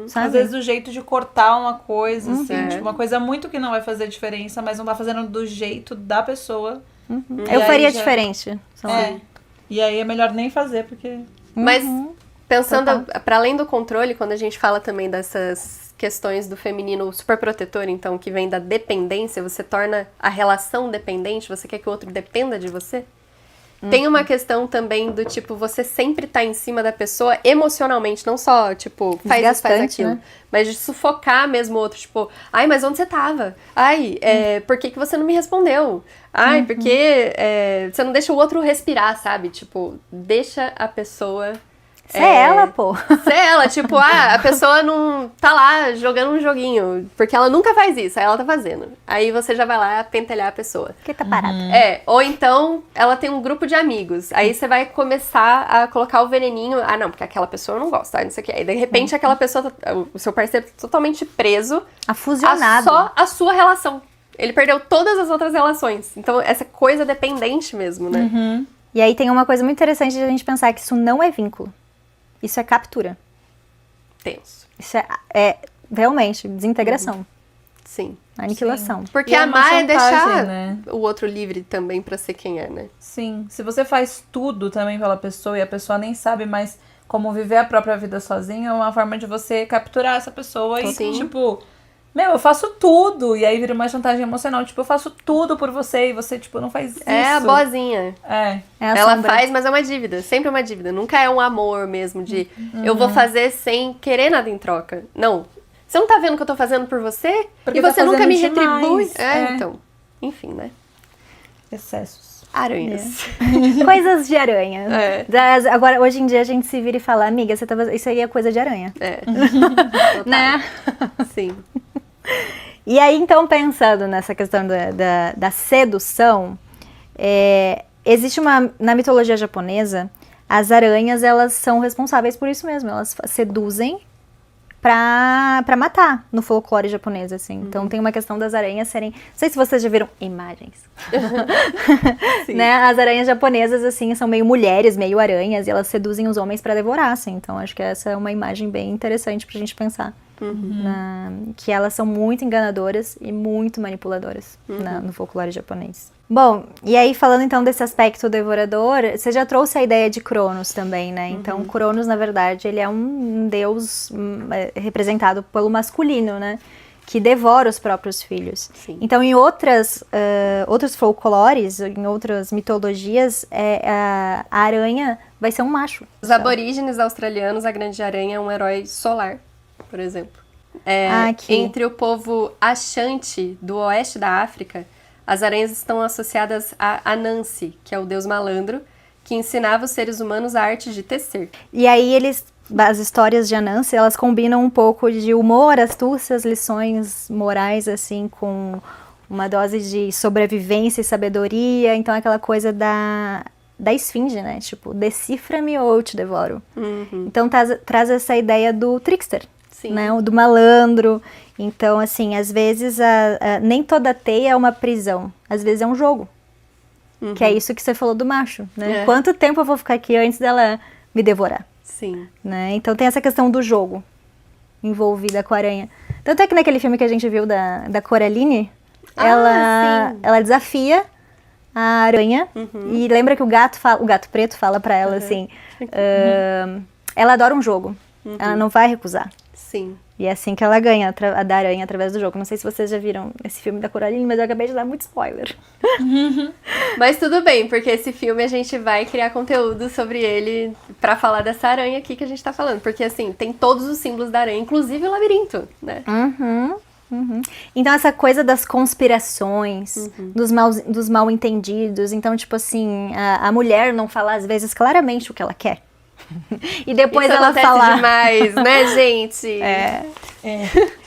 Sabe? Às vezes o jeito de cortar uma coisa, assim, tipo, uma coisa muito que não vai fazer diferença, mas não tá fazendo do jeito da pessoa. Eu faria diferente. E aí é melhor nem fazer, porque... Mas, pensando, para além do controle, quando a gente fala também dessas questões do feminino superprotetor, então, que vem da dependência, você torna a relação dependente, você quer que o outro dependa de você? Tem uma questão também do tipo, você sempre tá em cima da pessoa emocionalmente, não só, tipo, faz isso, faz aquilo. Né? Mas de sufocar mesmo o outro, tipo, mas onde você tava? Por que você não me respondeu? Porque você não deixa o outro respirar, sabe? Tipo, deixa a pessoa... Você é ela, pô. Você é ela, tipo, a pessoa não tá lá jogando um joguinho, porque ela nunca faz isso, aí ela tá fazendo. Aí você já vai lá pentelhar a pessoa. Porque tá parada. Ou então ela tem um grupo de amigos, aí você vai começar a colocar o veneninho, não, porque aquela pessoa não gosta, não sei o que. Aí de repente aquela pessoa, o seu parceiro totalmente preso fusionado. Só a sua relação. Ele perdeu todas as outras relações. Então essa coisa dependente mesmo, né? E aí tem uma coisa muito interessante de a gente pensar que isso não é vínculo. Isso é captura. Tenso. Isso é realmente desintegração. Sim. Aniquilação. Sim. Porque E amar é deixar né? o outro livre também pra ser quem é, né? Sim. Se você faz tudo também pela pessoa e a pessoa nem sabe mais como viver a própria vida sozinha, é uma forma de você capturar essa pessoa e, tipo... eu faço tudo. E aí vira uma chantagem emocional. Tipo, eu faço tudo por você e você, tipo, não faz isso. É a boazinha. Ela faz, mas é uma dívida. Sempre é uma dívida. Nunca é um amor mesmo de eu vou fazer sem querer nada em troca. Não. Você não tá vendo o que eu tô fazendo por você? Porque e você nunca me demais. retribui. Então. Enfim, né? Excessos. Aranhas. Coisas de aranha. Agora, hoje em dia, a gente se vira e fala, amiga, isso aí é coisa de aranha. Né? Sim. E aí, então, pensando nessa questão da sedução, existe na mitologia japonesa, as aranhas, elas são responsáveis por isso mesmo. Elas seduzem pra matar no folclore japonês, assim. Então tem uma questão das aranhas serem... Não sei se vocês já viram imagens. Né? As aranhas japonesas, assim, são meio mulheres, meio aranhas, e elas seduzem os homens pra devorar, assim. Então acho que essa é uma imagem bem interessante pra gente pensar. Que elas são muito enganadoras e muito manipuladoras no folclore japonês. Bom, e aí falando então desse aspecto devorador, você já trouxe a ideia de Cronos também, né? Então Cronos, na verdade, ele é um deus representado pelo masculino, né? Que devora os próprios filhos. Sim. Então em outros folclores, em outras mitologias, a aranha vai ser um macho. Os aborígenes australianos, a grande aranha é um herói solar, por exemplo. Entre o povo Ashanti, do oeste da África, as aranhas estão associadas a Anansi, que é o deus malandro, que ensinava os seres humanos a arte de tecer. E aí as histórias de Anansi, elas combinam um pouco de humor, astúcias, lições morais, assim, com uma dose de sobrevivência e sabedoria. Então aquela coisa da esfinge, né? Tipo, decifra-me ou eu te devoro. Então traz essa ideia do trickster. Sim. Né, o do malandro. Então, assim, às vezes nem toda teia é uma prisão. Às vezes é um jogo. Que é isso que você falou do macho, né? Quanto tempo eu vou ficar aqui antes dela me devorar? Sim. Né? Então tem essa questão do jogo envolvida com a aranha. Tanto é que naquele filme que a gente viu da Coraline, ela desafia a aranha e lembra que o gato preto fala pra ela assim, ela adora um jogo. Ela não vai recusar. Sim. E é assim que ela ganha a da aranha através do jogo. Não sei se vocês já viram esse filme da Coraline, mas eu acabei de dar muito spoiler. Mas tudo bem, porque esse filme a gente vai criar conteúdo sobre ele pra falar dessa aranha aqui que a gente tá falando. Porque, assim, tem todos os símbolos da aranha, inclusive o labirinto, né? Então, essa coisa das conspirações, dos mal entendidos. Então, tipo assim, a mulher não fala, às vezes, claramente o que ela quer. E depois isso ela fala demais, né, gente?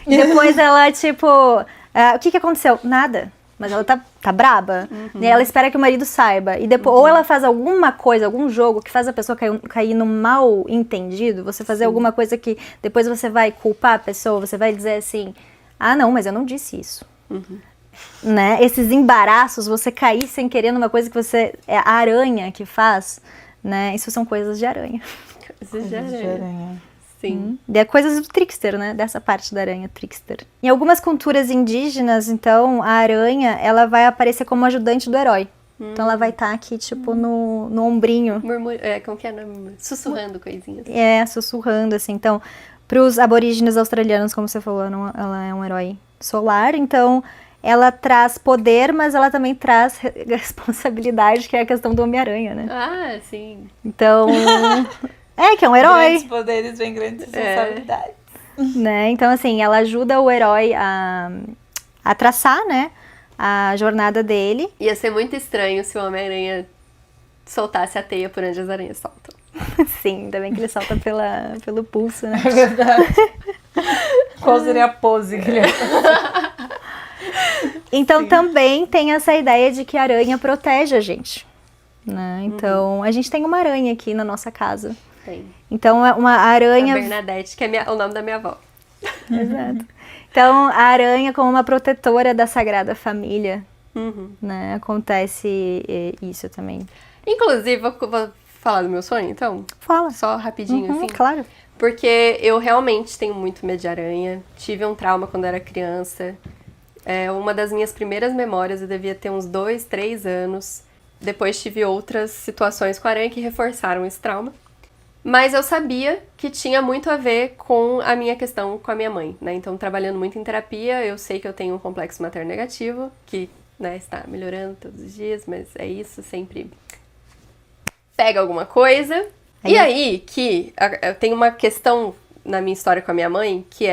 Depois ela, tipo, o que aconteceu? Nada. Mas ela tá braba. E ela espera que o marido saiba. E depois, ou ela faz alguma coisa, algum jogo que faz a pessoa cair no mal entendido. Você fazer alguma coisa que depois você vai culpar a pessoa. Você vai dizer assim, não, mas eu não disse isso. Né? Esses embaraços, você cair sem querer numa coisa que é a aranha que faz. Né? Isso são coisas de aranha. Coisas de aranha. Sim. É coisas do trickster, né? Dessa parte da aranha, trickster. Em algumas culturas indígenas, então, a aranha, ela vai aparecer como ajudante do herói. Então, ela vai estar aqui, tipo, no ombrinho. Como que é? Sussurrando coisinhas. Sussurrando, assim. Então, pros aborígenes australianos, como você falou, ela é um herói solar. Então, ela traz poder, mas ela também traz responsabilidade, que é a questão do Homem-Aranha, né? Sim. Então, que é um herói. Grandes poderes vem grandes responsabilidades. Né? Então, assim, ela ajuda o herói a traçar, né, a jornada dele. Ia ser muito estranho se o Homem-Aranha soltasse a teia por onde as aranhas soltam. Sim, ainda bem que ele solta pelo pulso, né? É verdade. Qual seria a pose que ele Então também tem essa ideia de que a aranha protege a gente, né? Então a gente tem uma aranha aqui na nossa casa. Tem. Então uma aranha... A Bernadette, que é o nome da minha avó. Exato. Então a aranha como uma protetora da Sagrada Família, né? Acontece isso também. Inclusive, vou falar do meu sonho, então? Fala. Só rapidinho, assim. Claro. Porque eu realmente tenho muito medo de aranha. Tive um trauma quando era criança. Uma das minhas primeiras memórias, eu devia ter uns 2, 3 anos. Depois tive outras situações com a aranha que reforçaram esse trauma. Mas eu sabia que tinha muito a ver com a minha questão com a minha mãe, né? Então, trabalhando muito em terapia, eu sei que eu tenho um complexo materno negativo, que, né, está melhorando todos os dias, mas é isso, sempre pega alguma coisa. E aí que eu tenho uma questão na minha história com a minha mãe, que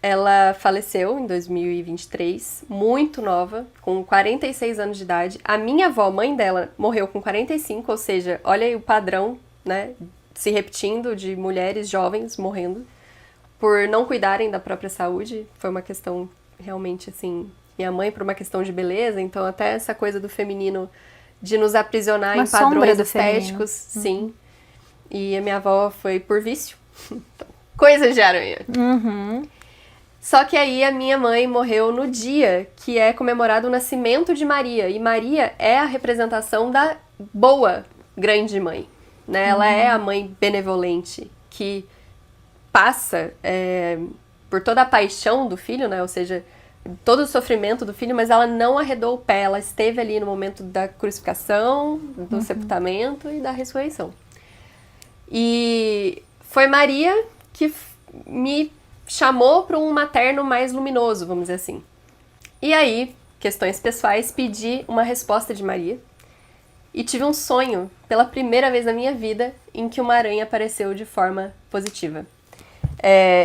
ela faleceu em 2023, muito nova, com 46 anos de idade. A minha avó, mãe dela, morreu com 45, ou seja, olha aí o padrão, né, se repetindo de mulheres jovens morrendo por não cuidarem da própria saúde. Foi uma questão realmente, assim, minha mãe por uma questão de beleza, então até essa coisa do feminino de nos aprisionar uma em padrões estéticos, sim. E a minha avó foi por vício. Então, Coisas de aranha. Uhum. Só que aí a minha mãe morreu no dia que é comemorado o nascimento de Maria. E Maria é a representação da boa grande mãe, né? Ela é a mãe benevolente que passa por toda a paixão do filho, né? Ou seja, todo o sofrimento do filho, mas ela não arredou o pé. Ela esteve ali no momento da crucificação, do sepultamento e da ressurreição. E foi Maria que me chamou para um materno mais luminoso, vamos dizer assim. E aí, questões pessoais, pedi uma resposta de Maria e tive um sonho, pela primeira vez na minha vida, em que uma aranha apareceu de forma positiva.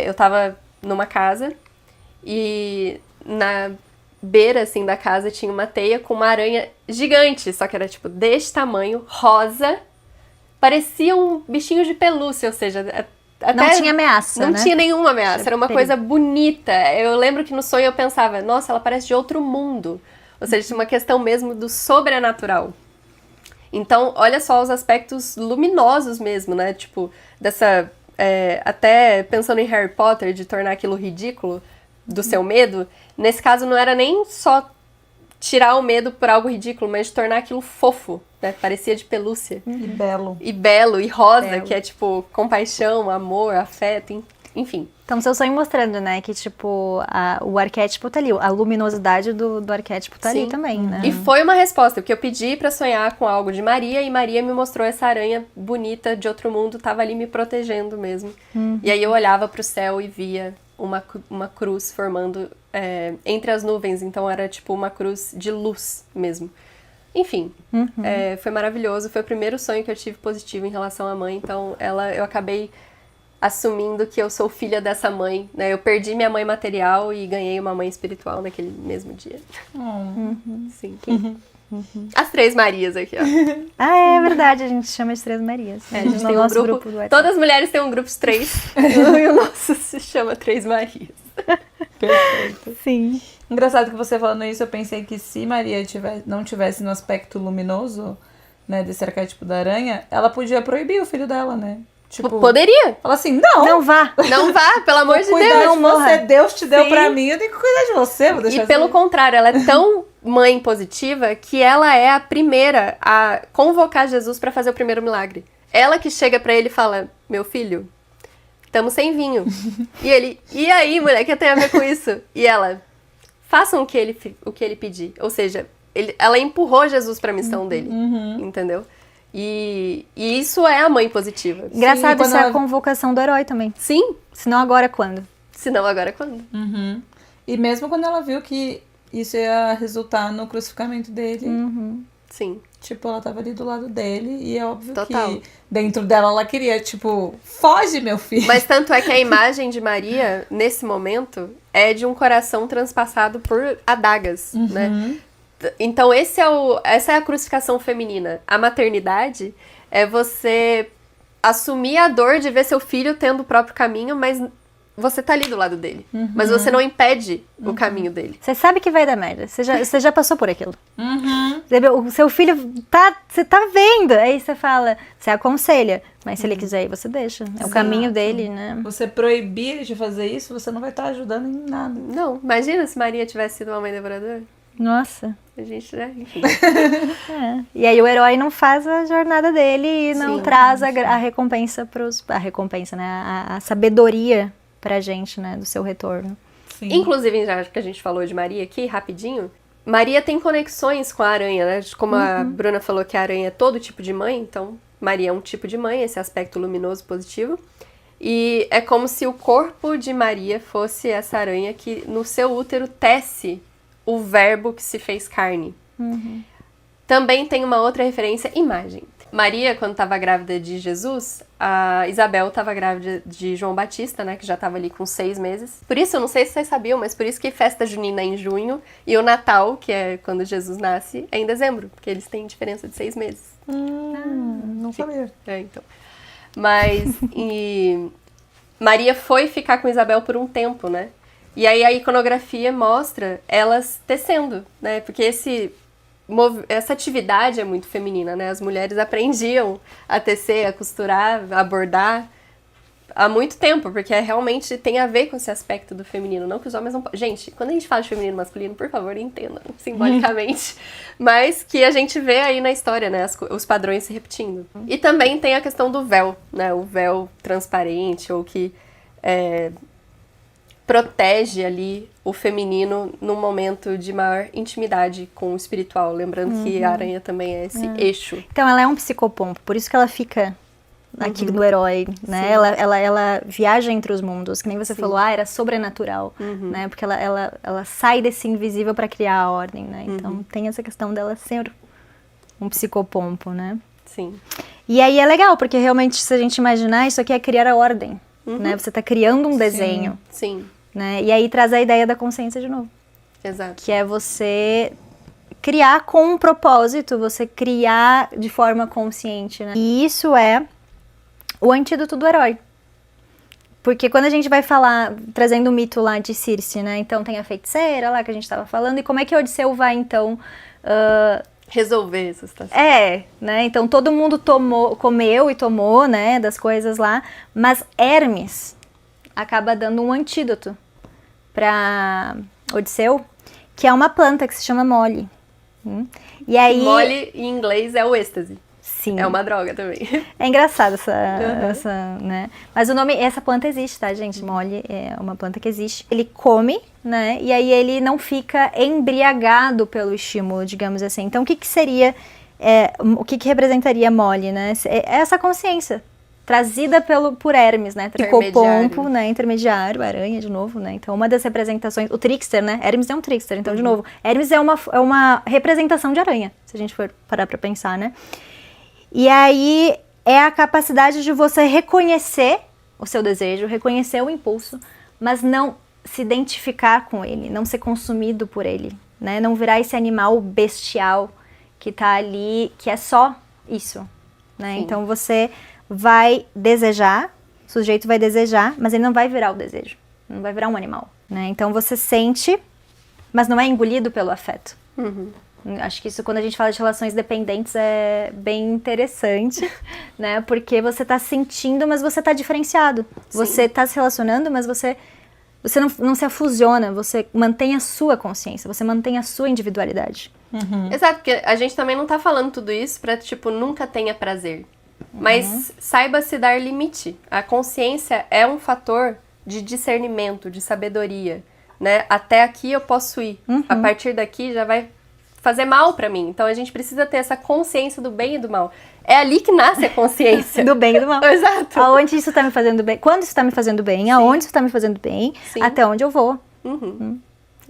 Eu tava numa casa e na beira, assim, da casa tinha uma teia com uma aranha gigante, só que era, tipo, deste tamanho, rosa, parecia um bichinho de pelúcia, ou seja... Até Não tinha ameaça, Não né? tinha nenhuma ameaça, era uma Perigo. coisa bonita. Eu lembro que no sonho eu pensava, nossa, ela parece de outro mundo. Ou seja, tinha uma questão mesmo do sobrenatural. Então, olha só os aspectos luminosos mesmo, né? Tipo, dessa... até pensando em Harry Potter, de tornar aquilo ridículo, do seu medo. Nesse caso, não era nem só tirar o medo por algo ridículo, mas de tornar aquilo fofo, né? Parecia de pelúcia. E belo. E belo, e rosa, Belo. que é tipo compaixão, amor, afeto, enfim. Então, seu sonho mostrando, né, que, tipo, o arquétipo tá ali, a luminosidade do arquétipo tá ali Sim. também, né? E foi uma resposta, porque eu pedi pra sonhar com algo de Maria, e Maria me mostrou essa aranha bonita de outro mundo, tava ali me protegendo mesmo. E aí eu olhava pro céu e via uma cruz formando entre as nuvens, então era tipo uma cruz de luz mesmo. Enfim, foi maravilhoso, foi o primeiro sonho que eu tive positivo em relação à mãe, então eu acabei assumindo que eu sou filha dessa mãe, né? Eu perdi minha mãe material e ganhei uma mãe espiritual naquele mesmo dia. Sim. As Três Marias aqui, ó. Ah, é verdade, a gente chama de Três Marias. A gente No tem um nosso grupo, do WhatsApp. todas as mulheres têm um grupo de 3, e o nosso se chama Três Marias. Perfeito. Sim. Engraçado que você falando isso, eu pensei que se Maria não tivesse no aspecto luminoso, né, desse arquétipo da aranha, ela podia proibir o filho dela, né? Tipo, Poderia? fala assim, não, Não vá. Não vá, pelo amor de cuidar Deus. de não morra. você, Deus te deu Sim. pra mim, eu tenho que cuidar de você, vou deixar E pelo você. contrário, ela é tão mãe positiva que ela é a primeira a convocar Jesus pra fazer o primeiro milagre. Ela que chega pra ele e fala, meu filho, estamos sem vinho. E ele, e aí, mulher, o que tem a ver com isso? E ela, façam o que ele pedir. Ou seja, ela empurrou Jesus pra missão dele, entendeu? E isso é a mãe positiva. Engraçado, quando isso é ela- a convocação do herói também. Sim, Senão agora quando? senão agora quando? E mesmo quando ela viu que isso ia resultar no crucificamento dele, Sim. tipo, ela tava ali do lado dele e é óbvio Total. que dentro dela ela queria, tipo, foge, meu filho. Mas tanto é que a imagem de Maria, nesse momento, é de um coração transpassado por adagas, né? Então essa é a crucificação feminina. A maternidade é você assumir a dor de ver seu filho tendo o próprio caminho, mas você tá ali do lado dele. Mas você não impede o caminho dele. Você sabe que vai dar merda. Você já passou por aquilo. Você vê, o seu filho você tá vendo. Aí você fala, você aconselha. Mas se ele quiser ir, você deixa. É o caminho dele, né? Você proibir ele de fazer isso, você não vai estar ajudando em nada. Não, imagina se Maria tivesse sido uma mãe devoradora. Nossa. A gente, né? Enfim. É. E aí o herói não faz a jornada dele e não Sim. traz a recompensa a recompensa, né? A sabedoria pra gente, né? Do seu retorno. Sim. Inclusive, já que a gente falou de Maria aqui, rapidinho, Maria tem conexões com a aranha, né? Como a Bruna falou que a aranha é todo tipo de mãe, então Maria é um tipo de mãe, esse aspecto luminoso positivo. E é como se o corpo de Maria fosse essa aranha que no seu útero tece o verbo que se fez carne. Também tem uma outra referência, imagem. Maria, quando estava grávida de Jesus, a Isabel estava grávida de João Batista, né, que já estava ali com 6 meses. Por isso, eu não sei se vocês sabiam, mas por isso que festa junina é em junho e o Natal, que é quando Jesus nasce, é em dezembro, porque eles têm diferença de 6 meses. Não sabia. Então. Mas Maria foi ficar com Isabel por um tempo, né? E aí a iconografia mostra elas tecendo, né? Porque essa atividade é muito feminina, né? As mulheres aprendiam a tecer, a costurar, a bordar há muito tempo, porque realmente tem a ver com esse aspecto do feminino, não que os homens não... Gente, quando a gente fala de feminino e masculino, por favor, entendam, simbolicamente, mas que a gente vê aí na história, né, os padrões se repetindo. E também tem a questão do véu, né, o véu transparente, ou que protege ali o feminino num momento de maior intimidade com o espiritual, lembrando que a aranha também é esse eixo. Então ela é um psicopompo, por isso que ela fica aqui do herói, né? Ela viaja entre os mundos, que nem você falou, era sobrenatural, né? Porque ela sai desse invisível para criar a ordem, né? Então tem essa questão dela ser um psicopompo, né? Sim. E aí é legal, porque realmente se a gente imaginar, isso aqui é criar a ordem, né? Você tá criando um desenho, Sim. né? E aí traz a ideia da consciência de novo. Exato. Que é você criar com um propósito, você criar de forma consciente, né? E isso é o antídoto do herói. Porque quando a gente vai falar, trazendo o mito lá de Circe, né? Então tem a feiticeira lá que a gente tava falando, e como é que Odisseu vai, então... resolver essa situação. né? Então todo mundo comeu e tomou, né, das coisas lá, mas Hermes acaba dando um antídoto para Odisseu, que é uma planta que se chama mole. E aí... Mole em inglês é o êxtase. Sim. É uma droga também. É engraçado essa, né? Mas o nome, essa planta existe, tá, gente? Mole é uma planta que existe. Ele come, né? E aí ele não fica embriagado pelo estímulo, digamos assim. Então, o que seria, o que representaria mole, né? É essa consciência trazida por Hermes, né? Psicopompo, né? Intermediário, aranha, de novo, né? Então, uma das representações... O trickster, né? Hermes é um trickster. Então, de novo, Hermes é uma representação de aranha, se a gente for parar pra pensar, né? E aí é a capacidade de você reconhecer o seu desejo, reconhecer o impulso, mas não se identificar com ele, não ser consumido por ele, né? Não virar esse animal bestial que tá ali, que é só isso, né? Sim. Então você vai desejar, o sujeito vai desejar, mas ele não vai virar o desejo, não vai virar um animal, né? Então você sente, mas não é engolido pelo afeto. Acho que isso, quando a gente fala de relações dependentes, é bem interessante, né? Porque você tá sentindo, mas você tá diferenciado. Sim. Você tá se relacionando, mas você não se afusiona, você mantém a sua consciência, você mantém a sua individualidade. Exato, porque a gente também não tá falando tudo isso pra, tipo, nunca tenha prazer. Mas saiba se dar limite. A consciência é um fator de discernimento, de sabedoria, né? Até aqui eu posso ir. A partir daqui já vai fazer mal pra mim. Então a gente precisa ter essa consciência do bem e do mal. É ali que nasce a consciência. Do bem e do mal. Exato. Aonde isso tá me fazendo bem? Quando isso tá me fazendo bem? Aonde isso tá me fazendo bem? Sim. Até onde eu vou.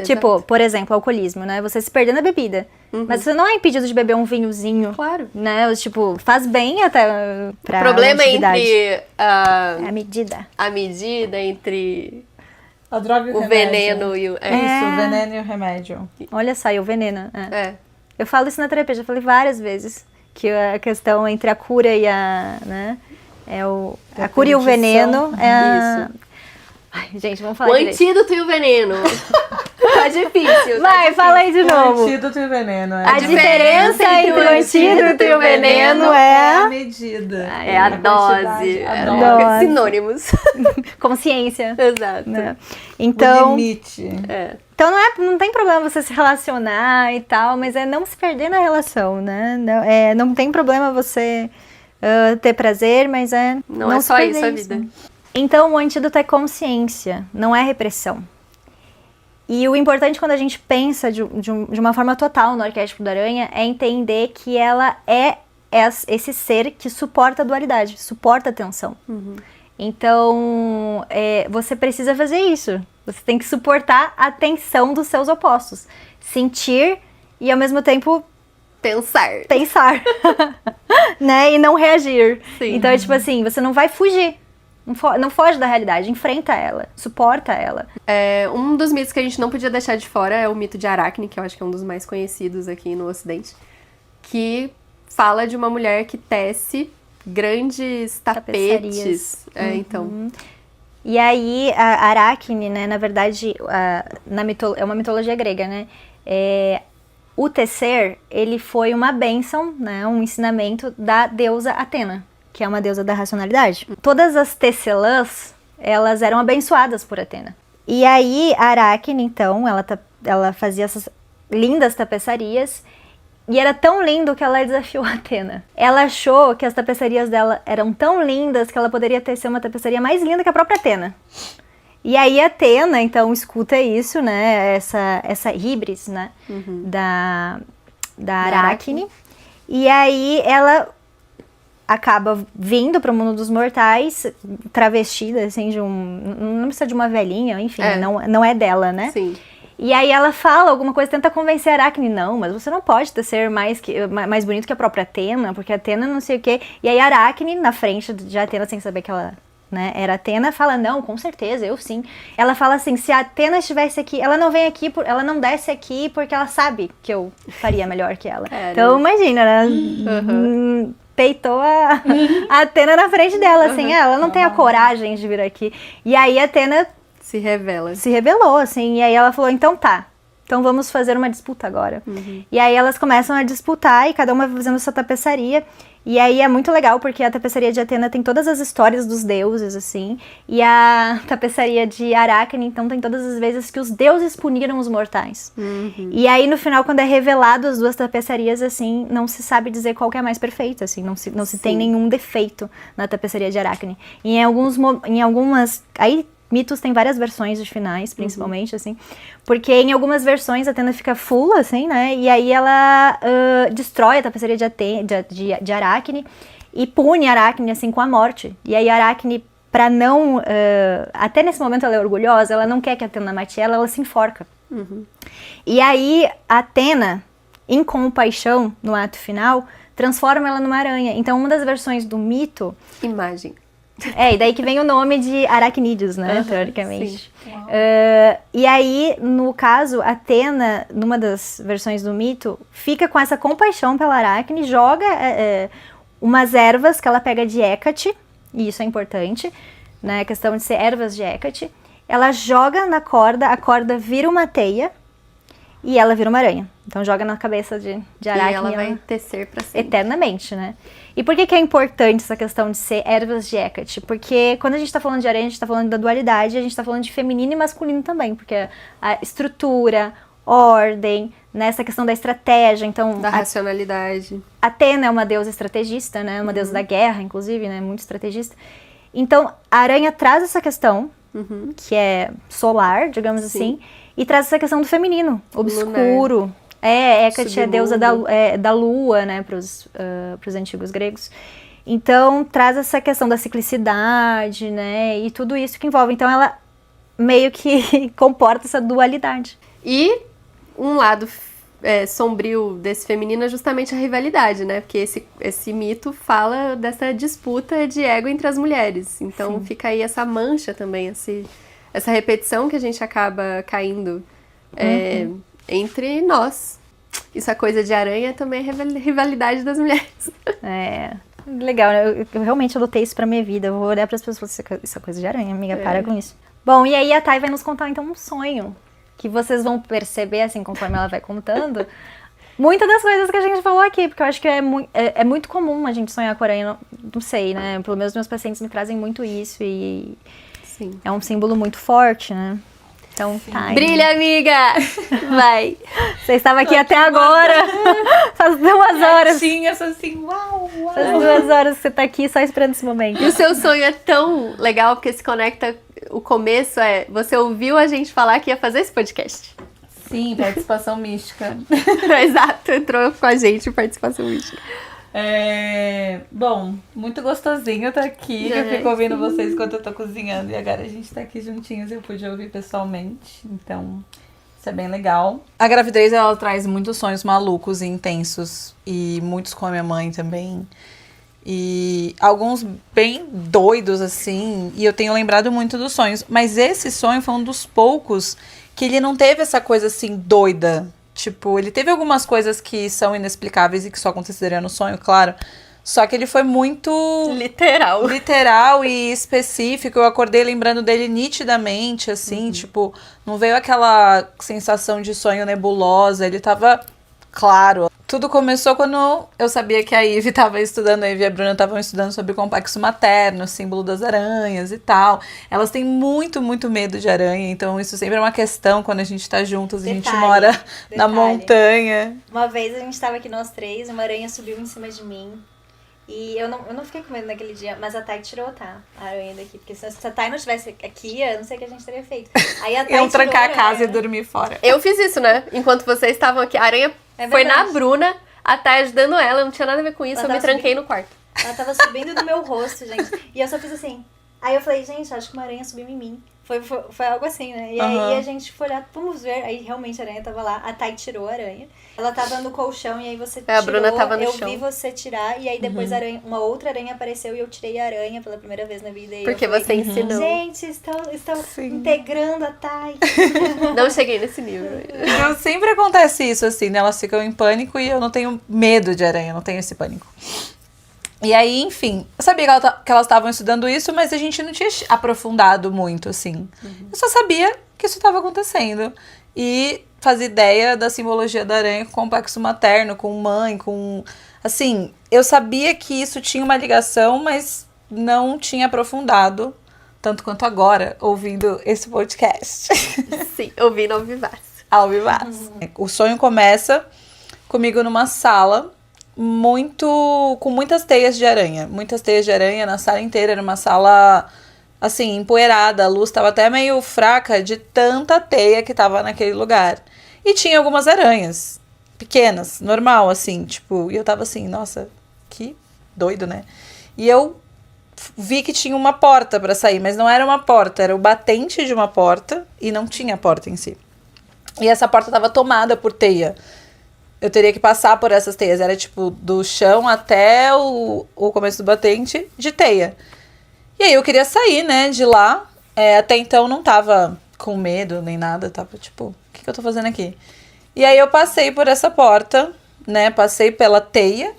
Tipo, Exato. por exemplo, alcoolismo, né? Você se perder na bebida. Mas você não é impedido de beber um vinhozinho. Claro. Né? Tipo, faz bem até pra O problema é longevidade. entre É a medida. a medida, entre A droga e o o remédio. veneno e o... Isso, o veneno e o remédio. Olha só, e o veneno. É. Eu falo isso na terapia, já falei várias vezes. Que a questão entre a cura e a... né? A cura e o veneno. Ai, gente, vamos falar O direito. antídoto e o veneno. Tá difícil. Vai, fala aí de O novo. antídoto e o veneno. A diferença entre o antídoto e o veneno é a é medida. É a dose. quantidade, É a dose. Sinônimos. consciência. Exato. Né? O Então, limite. É. então não tem problema você se relacionar e tal, mas é não se perder na relação, né? Não tem problema você ter prazer, mas Não é se só perder isso a vida. Então, o antídoto é consciência, não é repressão. E o importante quando a gente pensa de uma forma total no arquétipo da aranha é entender que ela é esse ser que suporta a dualidade, suporta a tensão. Então, você precisa fazer isso. Você tem que suportar a tensão dos seus opostos. Sentir e, ao mesmo tempo, pensar. Né? E não reagir. Sim. Então, é tipo assim, você não vai fugir. Não foge da realidade, enfrenta ela, suporta ela. Um dos mitos que a gente não podia deixar de fora é o mito de Aracne, que eu acho que é um dos mais conhecidos aqui no Ocidente, que fala de uma mulher que tece grandes tapetes. Então. E aí, a Aracne, né, na verdade, é uma mitologia grega, né? O tecer, ele foi uma bênção, né, um ensinamento da deusa Atena, que é uma deusa da racionalidade. Todas as tecelãs, elas eram abençoadas por Atena. E aí, a Aracne, então, ela fazia essas lindas tapeçarias, e era tão lindo que ela desafiou a Atena. Ela achou que as tapeçarias dela eram tão lindas que ela poderia tecer uma tapeçaria mais linda que a própria Atena. E aí a Atena, então, escuta isso, né, essa híbris, né, da Aracne. E aí ela acaba vindo para o mundo dos mortais, travestida, assim, não precisa de uma velhinha, enfim, não é dela, né? Sim. E aí ela fala alguma coisa, tenta convencer a Aracne, não, mas você não pode ser mais bonito que a própria Atena, porque a Atena não sei o quê. E aí a Aracne, na frente de Atena, sem saber que ela, né, era Atena, fala, não, com certeza, eu sim. Ela fala assim, se a Atena estivesse aqui, ela não vem aqui, ela não desce aqui porque ela sabe que eu faria melhor que ela. Então imagina, né? Peitou a Atena na frente dela, assim, ela não tem a coragem de vir aqui. E aí a Atena se revelou, assim, e aí ela falou, então tá, então vamos fazer uma disputa agora. E aí elas começam a disputar, e cada uma fazendo sua tapeçaria, e aí é muito legal, porque a tapeçaria de Atena tem todas as histórias dos deuses, assim, e a tapeçaria de Aracne, então, tem todas as vezes que os deuses puniram os mortais. E aí, no final, quando é revelado as duas tapeçarias, assim, não se sabe dizer qual que é a mais perfeita, assim, não se tem nenhum defeito na tapeçaria de Aracne. E em algumas... Aí, mitos tem várias versões de finais, principalmente, assim, porque em algumas versões a Atena fica full, assim, né, e aí ela destrói a tapeçaria de Aracne e pune Aracne, assim, com a morte. E aí Aracne, pra não... até nesse momento ela é orgulhosa, ela não quer que a Atena mate ela se enforca. E aí a Atena, em compaixão, no ato final, transforma ela numa aranha. Então, uma das versões do mito... Imagem. E daí que vem o nome de Aracnídeos, né, teoricamente. E aí, no caso, Atena, numa das versões do mito, fica com essa compaixão pela Aracne, joga umas ervas que ela pega de Hécate, e isso é importante, né, a questão de ser ervas de Hécate, ela joga na corda, a corda vira uma teia, e ela vira uma aranha. Então joga na cabeça de Aracne. E ela vai tecer pra sempre. Eternamente, né? E por que é importante essa questão de ser ervas de Hécate? Porque quando a gente tá falando de aranha, a gente tá falando da dualidade, a gente tá falando de feminino e masculino também, porque a estrutura, ordem, né, essa questão da estratégia, então... Da racionalidade. Atena é uma deusa estrategista, né? Uma deusa da guerra, inclusive, né? Muito estrategista. Então, a aranha traz essa questão, que é solar, digamos assim, e traz essa questão do feminino, obscuro. Lunar. Hécate é a deusa da lua, né, pros antigos gregos. Então, traz essa questão da ciclicidade, né, e tudo isso que envolve. Então, ela meio que comporta essa dualidade. E um lado sombrio desse feminino é justamente a rivalidade, né, porque esse mito fala dessa disputa de ego entre as mulheres. Então, fica aí essa mancha também, essa repetição que a gente acaba caindo entre nós. Isso, a coisa de aranha também é rivalidade das mulheres. Legal, eu realmente adotei isso pra minha vida. Eu vou olhar pras pessoas e falar, isso é coisa de aranha, amiga, para com isso. Bom, e aí a Thay vai nos contar então um sonho, que vocês vão perceber, assim, conforme ela vai contando, muitas das coisas que a gente falou aqui, porque eu acho que é muito comum a gente sonhar com aranha, não sei, né, pelo menos meus pacientes me trazem muito isso e é um símbolo muito forte, né. Então, tá. Brilha, amiga! Vai! Você estava aqui até agora. Faz 2 horas. Sim, assim, uau! Faz 2 horas que você tá aqui só esperando esse momento. E o seu sonho é tão legal porque se conecta. O começo você ouviu a gente falar que ia fazer esse podcast. Sim, participação mística. Exato, entrou com a gente, participação mística. Bom, muito gostosinho estar aqui. Eu fico ouvindo vocês enquanto eu tô cozinhando. E agora a gente tá aqui juntinhos e eu pude ouvir pessoalmente. Então, isso é bem legal. A gravidez, ela traz muitos sonhos malucos e intensos. E muitos com a minha mãe também. E alguns bem doidos, assim. E eu tenho lembrado muito dos sonhos. Mas esse sonho foi um dos poucos que ele não teve essa coisa, assim, doida. Tipo, ele teve algumas coisas que são inexplicáveis e que só aconteceriam no sonho, claro. Só que ele foi muito... Literal e específico. Eu acordei lembrando dele nitidamente, assim. Tipo, não veio aquela sensação de sonho nebulosa. Ele tava claro. tudo começou quando eu sabia que a Ivy estava estudando, a Ivy e a Bruna estavam estudando sobre o complexo materno, símbolo das aranhas e tal. Elas têm muito, muito medo de aranha, então isso sempre é uma questão quando a gente tá juntas, a gente mora na montanha. Uma vez a gente tava aqui nós três, uma aranha subiu em cima de mim. E eu não fiquei com medo naquele dia, mas a Thay tirou, tá? A aranha daqui. Porque se a Thay não estivesse aqui, eu não sei o que a gente teria feito. Aí a Thay Iam trancar a casa e né? dormir fora. Eu fiz isso, né? Enquanto vocês estavam aqui. A aranha foi na Bruna, a Thay ajudando ela, não tinha nada a ver com isso, eu me tranquei no quarto. Ela tava subindo no meu rosto, gente. E eu só fiz assim. Aí eu falei, gente, acho que uma aranha subiu em mim. Foi algo assim, né? E aí a gente foi olhar, vamos ver. Aí realmente a aranha tava lá. A Thay tirou a aranha. Ela tava no colchão e aí você tirou. A Bruna tava no eu chão. vi você tirar. E aí depois uma outra aranha apareceu e eu tirei a aranha pela primeira vez na vida. E porque você ensinou. Gente, estão integrando a Thay. Não cheguei nesse nível. Então, sempre acontece isso, assim, né? Elas ficam em pânico e eu não tenho medo de aranha, não tenho esse pânico. E aí, enfim, eu sabia que elas estavam estudando isso, mas a gente não tinha aprofundado muito, assim. Eu só sabia que isso estava acontecendo. E fazia ideia da simbologia da aranha com o complexo materno, com mãe, com... Assim, eu sabia que isso tinha uma ligação, mas não tinha aprofundado, tanto quanto agora, ouvindo esse podcast. Sim, ouvindo ao vivaço. Ao vivaço. O sonho começa comigo numa sala com muitas teias de aranha. Muitas teias de aranha na sala inteira. Era uma sala, assim, empoeirada. A luz estava até meio fraca de tanta teia que tava naquele lugar. E tinha algumas aranhas pequenas, normal, assim, tipo... E eu tava assim, nossa, que doido, né? E eu vi que tinha uma porta pra sair, mas não era uma porta. Era o batente de uma porta e não tinha porta em si. E essa porta tava tomada por teia. Eu teria que passar por essas teias. Era tipo do chão até o começo do batente de teia. E aí eu queria sair, né, de lá. Até então não tava com medo nem nada. Tava tipo, o que eu tô fazendo aqui? E aí eu passei por essa porta, né, passei pela teia.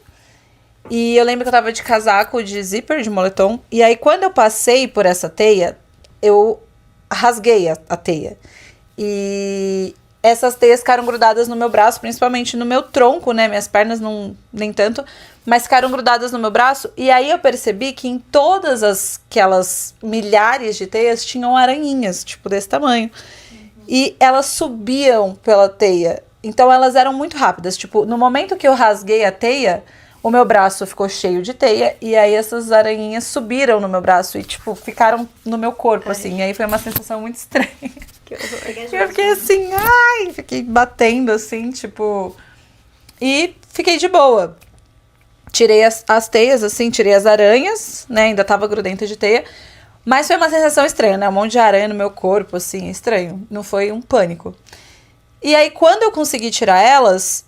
E eu lembro que eu tava de casaco, de zíper, de moletom. E aí quando eu passei por essa teia, eu rasguei a teia. E... essas teias ficaram grudadas no meu braço, principalmente no meu tronco, né? Minhas pernas não, nem tanto, mas ficaram grudadas no meu braço. E aí eu percebi que em todas aquelas milhares de teias tinham aranhinhas, tipo desse tamanho. E elas subiam pela teia. Então elas eram muito rápidas. Tipo, no momento que eu rasguei a teia, o meu braço ficou cheio de teia. E aí essas aranhinhas subiram no meu braço e, tipo, ficaram no meu corpo, assim. E aí foi uma sensação muito estranha. Eu fiquei assim, fiquei batendo assim, tipo, e fiquei de boa. Tirei as teias, assim, tirei as aranhas, né, ainda tava grudenta de teia, mas foi uma sensação estranha, né, um monte de aranha no meu corpo, assim, estranho, não foi um pânico. E aí, quando eu consegui tirar elas,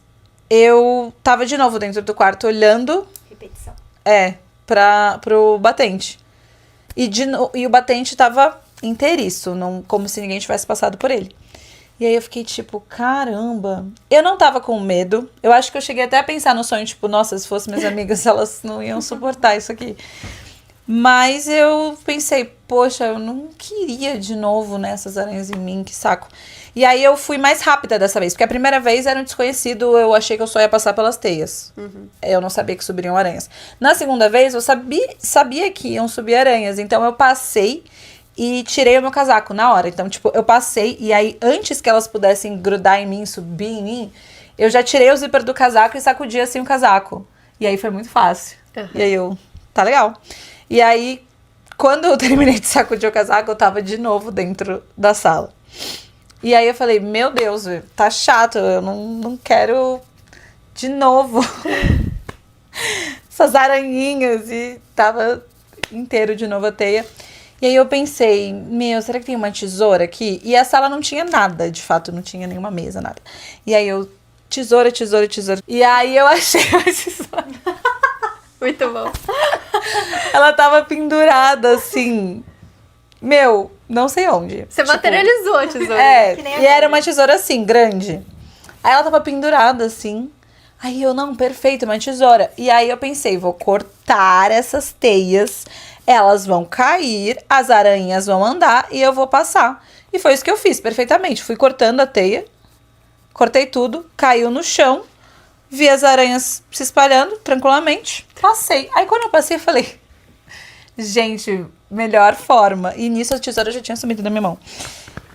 eu tava de novo dentro do quarto olhando... Repetição. Pro batente. E o batente tava... inteiriço, não, como se ninguém tivesse passado por ele. E aí eu fiquei tipo, caramba. Eu não tava com medo. Eu acho que eu cheguei até a pensar no sonho, tipo, nossa, se fossem minhas amigas, elas não iam suportar isso aqui. Mas eu pensei, poxa, eu não queria de novo, né, essas aranhas em mim, que saco. E aí eu fui mais rápida dessa vez, porque a primeira vez era um desconhecido, eu achei que eu só ia passar pelas teias. Eu não sabia que subiriam aranhas. Na segunda vez, eu sabia que iam subir aranhas, então eu passei e tirei o meu casaco na hora. Então, tipo, eu passei e aí, antes que elas pudessem grudar em mim, subir em mim, eu já tirei o zíper do casaco e sacudi assim o casaco. E aí foi muito fácil. E aí tá legal. E aí, quando eu terminei de sacudir o casaco, eu tava de novo dentro da sala. E aí eu falei, meu Deus, tá chato, eu não quero de novo essas aranhinhas. E tava inteiro de novo a teia. E aí eu pensei, será que tem uma tesoura aqui? E a sala não tinha nada, de fato, não tinha nenhuma mesa, nada. E aí eu, tesoura. E aí eu achei a tesoura. Muito bom. Ela tava pendurada, assim, não sei onde. Você materializou a tesoura. E era uma tesoura assim, grande. Aí ela tava pendurada, assim. Aí eu, não, perfeito, uma tesoura. E aí eu pensei, vou cortar essas teias, elas vão cair, as aranhas vão andar e eu vou passar. E foi isso que eu fiz, perfeitamente. Fui cortando a teia, cortei tudo, caiu no chão. vi as aranhas se espalhando tranquilamente, passei. Aí quando eu passei, eu falei, gente, melhor forma. E nisso a tesoura já tinha sumido da minha mão.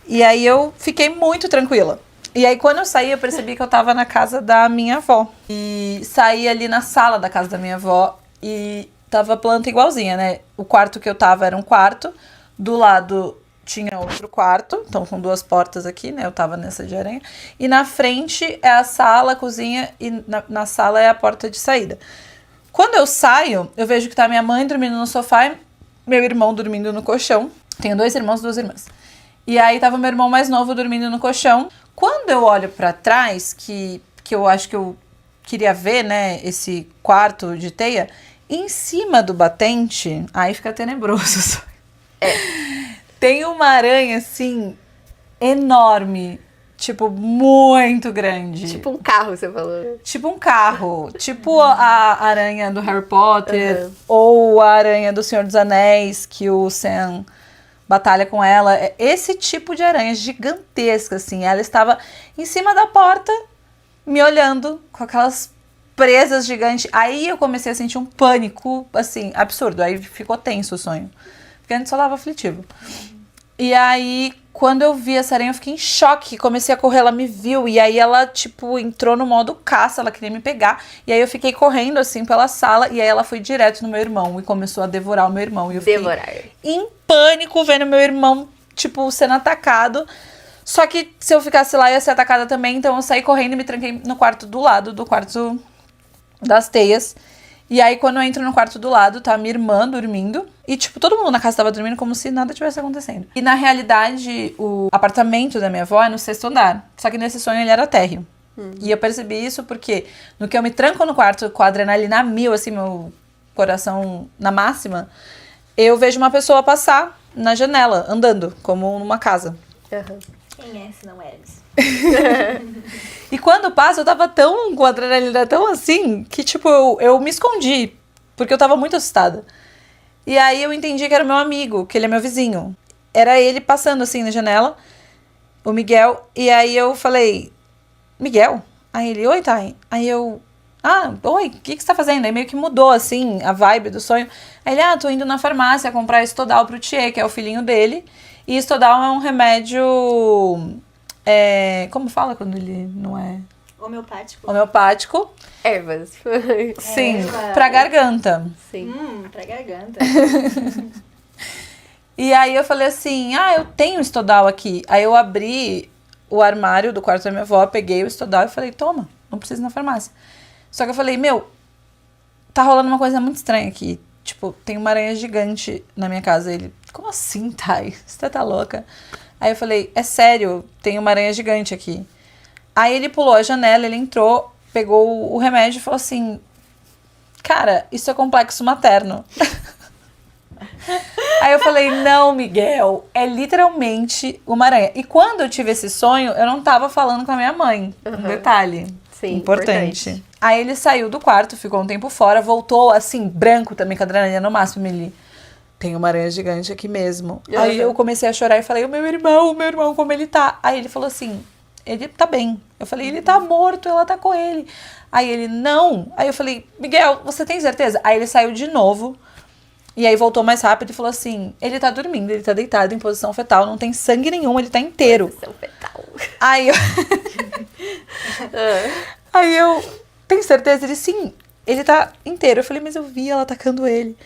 E aí eu fiquei muito tranquila. E aí quando eu saí, eu percebi que eu tava na casa da minha avó. E saí ali na sala da casa da minha avó e tava planta igualzinha, né? O quarto que eu tava era um quarto, do lado tinha outro quarto, então com 2 portas aqui, né? Eu tava nessa de aranha. E na frente é a sala, a cozinha, e na sala é a porta de saída. Quando eu saio, eu vejo que tá minha mãe dormindo no sofá e meu irmão dormindo no colchão. Tenho 2 irmãos, 2 irmãs. E aí tava meu irmão mais novo dormindo no colchão. Quando eu olho pra trás, que eu acho que eu queria ver, né, esse quarto de teia, em cima do batente, aí fica tenebroso. Tem uma aranha, assim, enorme. Tipo, muito grande. Tipo um carro, você falou. Tipo um carro. Tipo a aranha do Harry Potter. Ou a aranha do Senhor dos Anéis, que o Sam batalha com ela. É esse tipo de aranha gigantesca, assim. Ela estava em cima da porta, me olhando, com aquelas presas gigantes. Aí eu comecei a sentir um pânico, assim, absurdo. Aí ficou tenso o sonho. Porque antes só dava aflitivo. E aí, quando eu vi essa aranha, eu fiquei em choque. Comecei a correr, ela me viu. E aí ela, tipo, entrou no modo caça, ela queria me pegar. E aí eu fiquei correndo, assim, pela sala. E aí ela foi direto no meu irmão e começou a devorar o meu irmão. E eu fiquei em pânico, vendo meu irmão, tipo, sendo atacado. Só que se eu ficasse lá, eu ia ser atacada também. Então eu saí correndo e me tranquei no quarto do lado, do quarto das teias. E aí, quando eu entro no quarto do lado, tá minha irmã dormindo. E, tipo, todo mundo na casa tava dormindo como se nada tivesse acontecendo. E, na realidade, o apartamento da minha avó é no 6º andar. Só que nesse sonho ele era térreo. E eu percebi isso porque no que eu me tranco no quarto com a adrenalina a 1000, assim, meu coração na máxima, eu vejo uma pessoa passar na janela, andando, como numa casa. Quem é, se não Hermes? E quando passa, eu tava tão com a adrenalina tão assim, que tipo, eu me escondi, porque eu tava muito assustada. E aí eu entendi que era o meu amigo, que ele é meu vizinho. Era ele passando assim na janela, o Miguel, e aí eu falei, Miguel? Aí ele, oi, Thay. Aí eu, oi, o que você tá fazendo? Aí meio que mudou, assim, a vibe do sonho. Aí ele, tô indo na farmácia comprar Estodal pro Thier, que é o filhinho dele. E Estodal é um remédio... como fala quando ele não é... Homeopático. Homeopático. Ervas. Sim, Erva. pra garganta. Sim. Pra garganta. E aí eu falei assim, eu tenho Estodal aqui. Aí eu abri o armário do quarto da minha avó, peguei o Estodal e falei, toma, não precisa ir na farmácia. Só que eu falei, tá rolando uma coisa muito estranha aqui. Tipo, tem uma aranha gigante na minha casa. Ele, como assim, Thay? Você tá louca? Aí eu falei, é sério, tem uma aranha gigante aqui. Aí ele pulou a janela, ele entrou, pegou o remédio e falou assim, cara, isso é complexo materno. Aí eu falei, não, Miguel, é literalmente uma aranha. E quando eu tive esse sonho, eu não tava falando com a minha mãe. Um detalhe. Sim, importante. Aí ele saiu do quarto, ficou um tempo fora, voltou assim, branco também, com a adrenalina no máximo. Ele, tem uma aranha gigante aqui mesmo. Aí eu comecei a chorar e falei, o meu irmão, como ele tá? Aí ele falou assim, ele tá bem. Eu falei, ele tá morto, ela tá com ele. Aí ele, não. Aí eu falei, Miguel, você tem certeza? Aí ele saiu de novo. E aí voltou mais rápido e falou assim, ele tá dormindo, ele tá deitado em posição fetal, não tem sangue nenhum, ele tá inteiro. Posição fetal. Aí eu... Aí eu, tem certeza? Ele, sim, ele tá inteiro. Eu falei, mas eu vi ela atacando ele.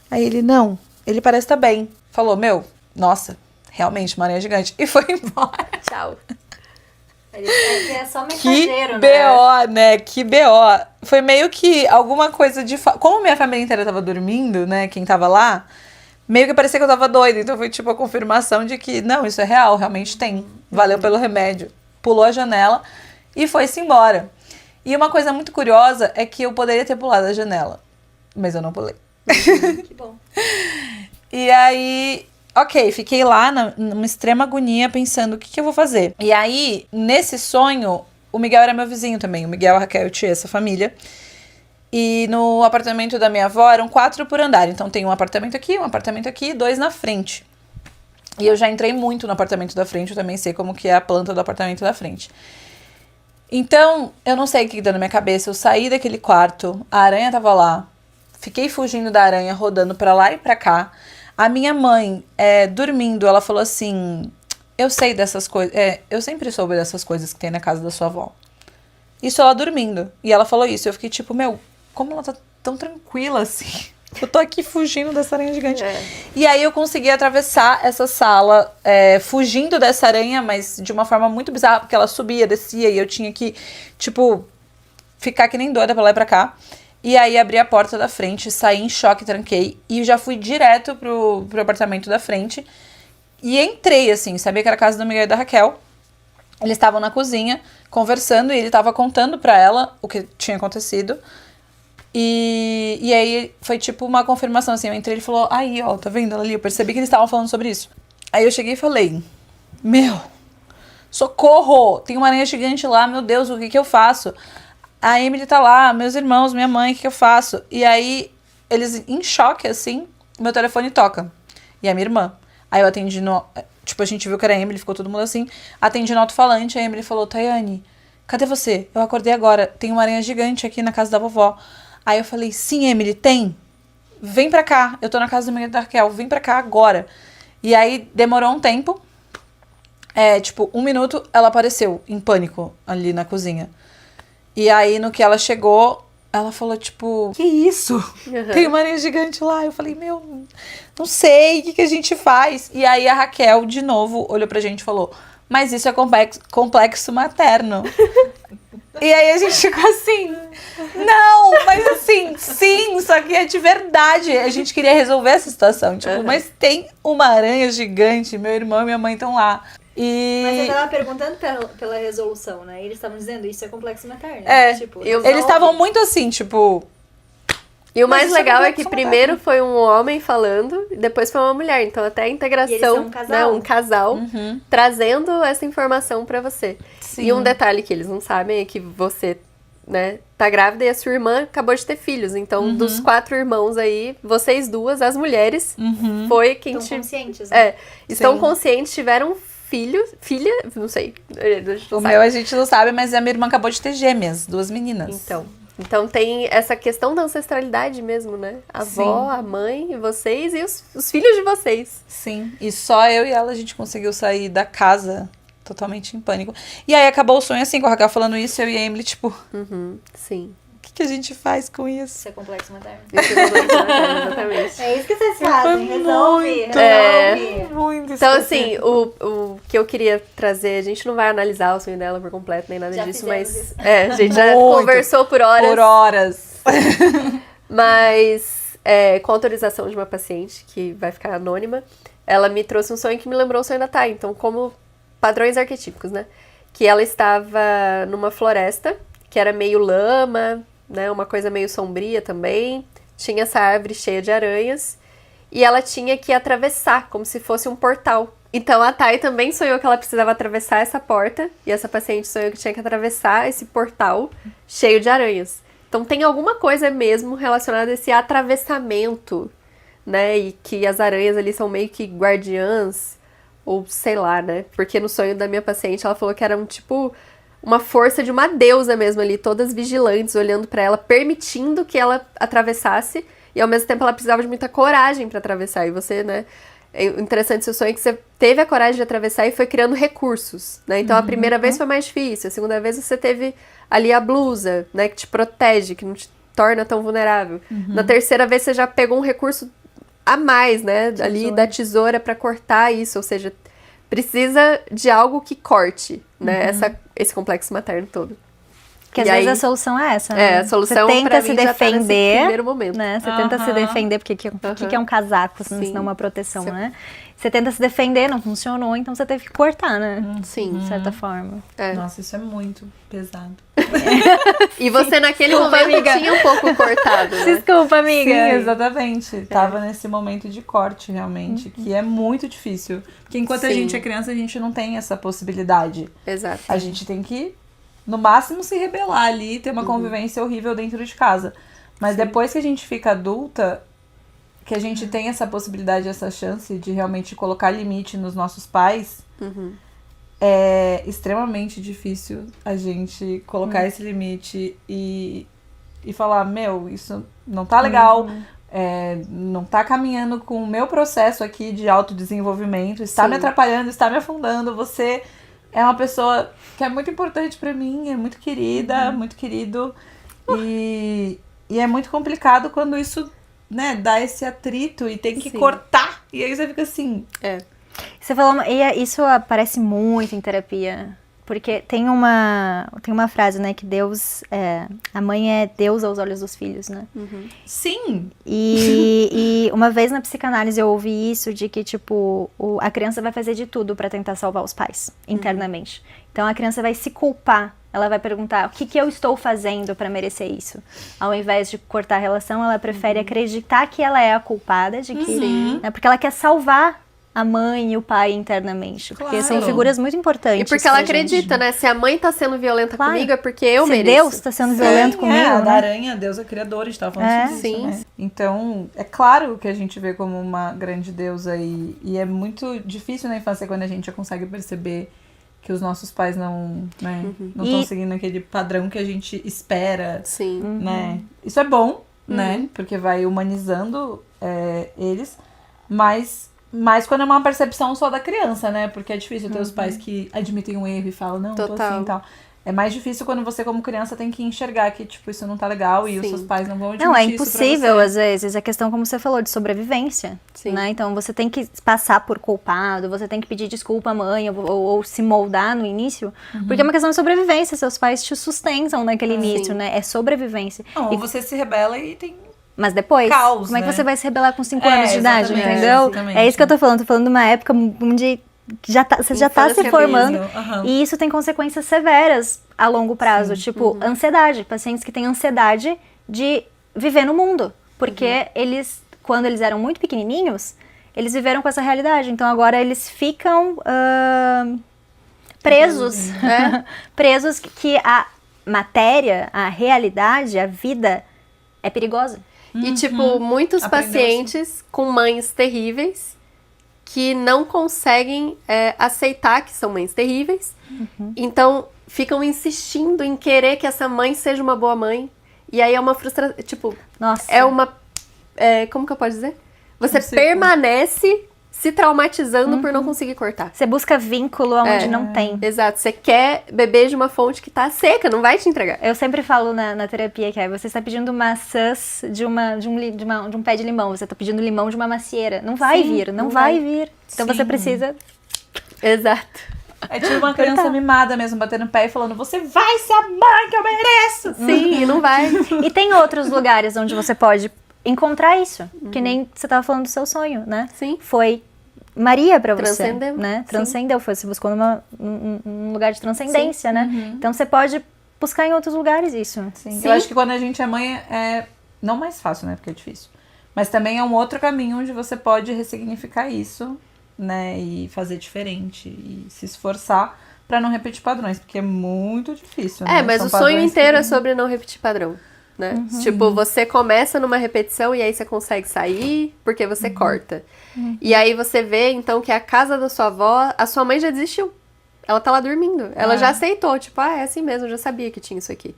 Aí ele, não, ele parece tá bem. Falou, nossa, realmente, uma aranha gigante. E foi embora. Tchau. Ele é só Que mensageiro, né? B.O., né? Que B.O. Foi meio que alguma coisa de... Como minha família inteira tava dormindo, né? Quem tava lá, meio que parecia que eu tava doida. Então foi tipo a confirmação de que, não, isso é real, realmente tem. Valeu pelo remédio. Pulou a janela e foi-se embora. E uma coisa muito curiosa é que eu poderia ter pulado a janela, mas eu não pulei. Que bom. E aí... Ok, fiquei lá numa extrema agonia pensando o que eu vou fazer. E aí, nesse sonho, o Miguel era meu vizinho também. O Miguel, a Raquel e o Tia, essa família. E no apartamento da minha avó eram 4 por andar. Então tem um apartamento aqui, 2 na frente. E eu já entrei muito no apartamento da frente, eu também sei como que é a planta do apartamento da frente. Então, eu não sei o que deu na minha cabeça. Eu saí daquele quarto, a aranha tava lá. Fiquei fugindo da aranha, rodando pra lá e pra cá. A minha mãe, dormindo, ela falou assim... Eu sei dessas coisas... eu sempre soube dessas coisas que tem na casa da sua avó. Isso ela dormindo. E ela falou isso. Eu fiquei tipo, meu, como ela tá tão tranquila assim? Eu tô aqui fugindo dessa aranha gigante. E aí eu consegui atravessar essa sala, fugindo dessa aranha, mas de uma forma muito bizarra, porque ela subia, descia, e eu tinha que, tipo, ficar que nem doida pra lá e pra cá. E aí abri a porta da frente, saí em choque, tranquei, e já fui direto pro apartamento da frente. E entrei, assim, sabia que era a casa do Miguel e da Raquel. Eles estavam na cozinha, conversando, e ele tava contando pra ela o que tinha acontecido. E aí foi tipo uma confirmação, assim, eu entrei e ele falou, aí, ó, tá vendo ela ali? Eu percebi que eles estavam falando sobre isso. Aí eu cheguei e falei, meu, socorro, tem uma aranha gigante lá, meu Deus, o que que eu faço? A Emily tá lá, meus irmãos, minha mãe, o que que eu faço? E aí, eles em choque, assim, meu telefone toca. E a minha irmã. Aí eu atendi tipo, a gente viu que era a Emily, ficou todo mundo assim. Atendi no alto-falante, a Emily falou, Tayane, cadê você? Eu acordei agora, tem uma aranha gigante aqui na casa da vovó. Aí eu falei, sim, Emily, tem. Vem pra cá, eu tô na casa do Miguel e da Raquel, vem pra cá agora. E aí demorou um tempo, tipo, 1 minuto, ela apareceu em pânico ali na cozinha. E aí no que ela chegou, ela falou, tipo, que isso? Tem uma aranha gigante lá. Eu falei, meu, não sei, o que a gente faz? E aí a Raquel, de novo, olhou pra gente e falou, mas isso é complexo materno. E aí a gente ficou assim, não, mas assim, sim, só que é de verdade. A gente queria resolver essa situação, tipo, mas tem uma aranha gigante, meu irmão e minha mãe estão lá. Mas você tava perguntando pela resolução, né? Eles estavam dizendo, isso é complexo materno. Tipo, eles estavam muito assim, tipo... E o mais legal é que primeiro foi um homem falando, e depois foi uma mulher. Então até a integração, né, um casal trazendo essa informação pra você. Sim. E um detalhe que eles não sabem é que você, né, tá grávida e a sua irmã acabou de ter filhos. Então, dos 4 irmãos aí, vocês duas, as mulheres, foi quem... Estão conscientes, né? Estão conscientes, tiveram filha, não sei. O meu a gente não sabe, mas a minha irmã acabou de ter gêmeas, 2 meninas. Então tem essa questão da ancestralidade mesmo, né? A avó, a mãe, vocês e os filhos de vocês. Sim, e só eu e ela a gente conseguiu sair da casa totalmente em pânico. E aí acabou o sonho assim, com a Raquel falando isso, eu e a Emily, tipo... Sim. O que a gente faz com isso? Isso é complexo materno. Isso é complexo materno, exatamente. É isso que vocês fazem, resolve. Muito Então, assim, o que eu queria trazer, a gente não vai analisar o sonho dela por completo, nem nada disso, mas... a gente já conversou por horas. Por horas. Mas, com autorização de uma paciente, que vai ficar anônima, ela me trouxe um sonho que me lembrou o sonho da Thay. Então, como padrões arquetípicos, né? Que ela estava numa floresta, que era meio lama, né? Uma coisa meio sombria também. Tinha essa árvore cheia de aranhas. E ela tinha que atravessar, como se fosse um portal. Então, a Thay também sonhou que ela precisava atravessar essa porta. E essa paciente sonhou que tinha que atravessar esse portal cheio de aranhas. Então, tem alguma coisa mesmo relacionada a esse atravessamento, né? E que as aranhas ali são meio que guardiãs, ou sei lá, né? Porque no sonho da minha paciente, ela falou que era uma força de uma deusa mesmo ali, todas vigilantes, olhando pra ela, permitindo que ela atravessasse, e ao mesmo tempo ela precisava de muita coragem pra atravessar. E você, né? O interessante do seu sonho é que você teve a coragem de atravessar e foi criando recursos, né? Então a primeira vez foi mais difícil, a segunda vez você teve ali a blusa, né? Que te protege, que não te torna tão vulnerável. Na terceira vez você já pegou um recurso a mais, né? Ali da tesoura pra cortar isso, ou seja, precisa de algo que corte, né? Esse complexo materno todo. Que às vezes a solução é essa, né? A solução você tenta pra se mim, defender, já tá nesse primeiro momento. né? Você tenta se defender, porque o que é um casaco, se não uma proteção, né? Você tenta se defender, não funcionou, então você teve que cortar, né? Sim. De certa forma. Nossa, isso é muito pesado. E você naquele momento tinha um pouco cortado, né? Desculpa, amiga. Sim, exatamente. Tava nesse momento de corte, realmente, que é muito difícil. Porque enquanto a gente é criança, a gente não tem essa possibilidade. Exato. A gente tem que, no máximo, se rebelar ali e ter uma convivência horrível dentro de casa. Mas depois que a gente fica adulta, que a gente tem essa possibilidade, essa chance de realmente colocar limite nos nossos pais, é extremamente difícil a gente colocar esse limite e falar, meu, isso não tá legal, não tá caminhando com o meu processo aqui de autodesenvolvimento, está me atrapalhando, está me afundando, você é uma pessoa que é muito importante pra mim, é muito querida, muito querido, e é muito complicado quando isso, né, dá esse atrito e tem que cortar, e aí você fica assim... Você falou, e isso aparece muito em terapia, porque tem uma frase, né, que Deus, a mãe é Deus aos olhos dos filhos, né? Sim! E uma vez na psicanálise eu ouvi isso, de que, tipo, a criança vai fazer de tudo pra tentar salvar os pais, internamente. Então a criança vai se culpar, ela vai perguntar, o que eu estou fazendo pra merecer isso? Ao invés de cortar a relação, ela prefere acreditar que ela é a culpada, de que, né, porque ela quer salvar a mãe e o pai internamente. Porque são figuras muito importantes. E porque ela acredita, né? Se a mãe tá sendo violenta comigo, é porque eu Se mereço. Deus tá sendo violento comigo, a da né? aranha, Deus é criador, a gente tava falando sobre isso, né? Então, é claro que a gente vê como uma grande deusa e é muito difícil na infância quando a gente já consegue perceber que os nossos pais não estão seguindo aquele padrão que a gente espera, né? Isso é bom, né? Porque vai humanizando eles, mas quando é uma percepção só da criança, né? Porque é difícil ter os pais que admitem um erro e falam, não, tô assim e tal. É mais difícil quando você, como criança, tem que enxergar que, tipo, isso não tá legal e os seus pais não vão admitir Não, é isso impossível, pra você. às vezes. É questão, como você falou, de sobrevivência. Né? Então, você tem que passar por culpado, você tem que pedir desculpa à mãe ou se moldar no início. Porque é uma questão de sobrevivência. Seus pais te sustentam naquele início, né? É sobrevivência. Não, ou você se rebela e tem... Mas depois, Caos, como é que né? você vai se rebelar com 5 anos de idade, exatamente, entendeu? exatamente. É isso que eu tô falando. Tô falando de uma época onde você já tá se formando. E isso tem consequências severas a longo prazo. Tipo, ansiedade. Pacientes que têm ansiedade de viver no mundo. Porque eles, quando eles eram muito pequenininhos, eles viveram com essa realidade. Então agora eles ficam presos. Presos que a matéria, a realidade, a vida é perigosa. E, tipo, muitos pacientes com mães terríveis que não conseguem aceitar que são mães terríveis. Então, ficam insistindo em querer que essa mãe seja uma boa mãe. E aí é uma frustração, tipo... Nossa. É uma... como que eu posso dizer? Você permanece se traumatizando por não conseguir cortar. Você busca vínculo onde não tem. Exato. Você quer beber de uma fonte que tá seca, não vai te entregar. Eu sempre falo na terapia que você está pedindo maçãs de um pé de limão. Você está pedindo limão de uma macieira. Não vai vir, não vai vir. Então você precisa... Exato. É tipo uma criança mimada mesmo, batendo o pé e falando, você vai ser a mãe que eu mereço! Sim, e não vai. E tem outros lugares onde você pode encontrar isso. Que nem você estava falando do seu sonho, né? Sim. Foi Maria pra você. Transcendeu. Né? Transcendeu. Você buscou num lugar de transcendência, né? Então você pode buscar em outros lugares isso. Sim. Eu acho que quando a gente é mãe é não mais fácil, né? Porque é difícil. Mas também é um outro caminho onde você pode ressignificar isso, né? E fazer diferente. E se esforçar pra não repetir padrões. Porque é muito difícil, né? Mas São o sonho padrões inteiro que... é sobre não repetir padrão. Né? Tipo, você começa numa repetição e aí você consegue sair porque você corta. E aí você vê, então, que a casa da sua avó, a sua mãe já desistiu. Ela tá lá dormindo. Ela já aceitou, tipo, é assim mesmo, eu já sabia que tinha isso aqui.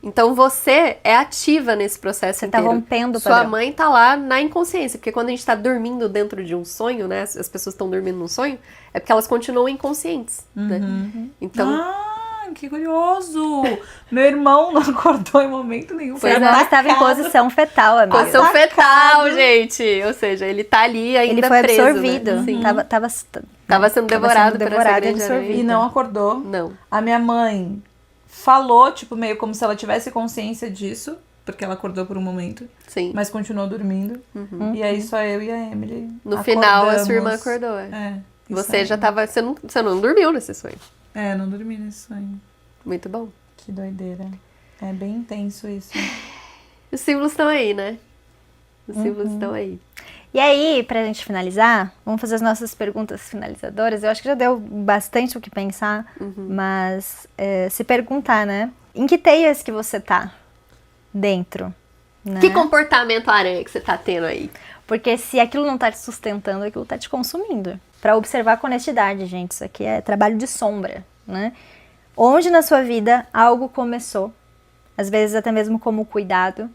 Então você é ativa nesse processo inteiro. Tá rompendo o Sua padrão. mãe tá lá na inconsciência, porque quando a gente tá dormindo dentro de um sonho, né, as pessoas estão dormindo num sonho, é porque elas continuam inconscientes, né? Então... que curioso! Meu irmão não acordou em momento nenhum. Pois não, estava em posição fetal, amiga. Posição fetal, gente! Ou seja, ele tá ali ainda ele foi preso, absorvido. né? Sim. Tava sendo devorado por essa e grande absorvido. aranha. E não acordou. Não. A minha mãe falou, tipo, meio como se ela tivesse consciência disso, porque ela acordou por um momento, Sim. mas continuou dormindo. E aí só eu e a Emily No final, a sua acordamos. irmã acordou. Você aí. já tava... Você não dormiu nesse sonho. Não dormi nesse sonho. Muito bom. Que doideira. É bem intenso isso. Os símbolos estão aí, né? Os símbolos estão aí. E aí, pra gente finalizar, vamos fazer as nossas perguntas finalizadoras. Eu acho que já deu bastante o que pensar, mas se perguntar, né? Em que teias que você tá dentro? Né? Que comportamento aranha que você tá tendo aí? Porque se aquilo não tá te sustentando, aquilo tá te consumindo. para observar com honestidade, gente. Isso aqui é trabalho de sombra, né? Onde na sua vida algo começou, às vezes até mesmo como cuidado,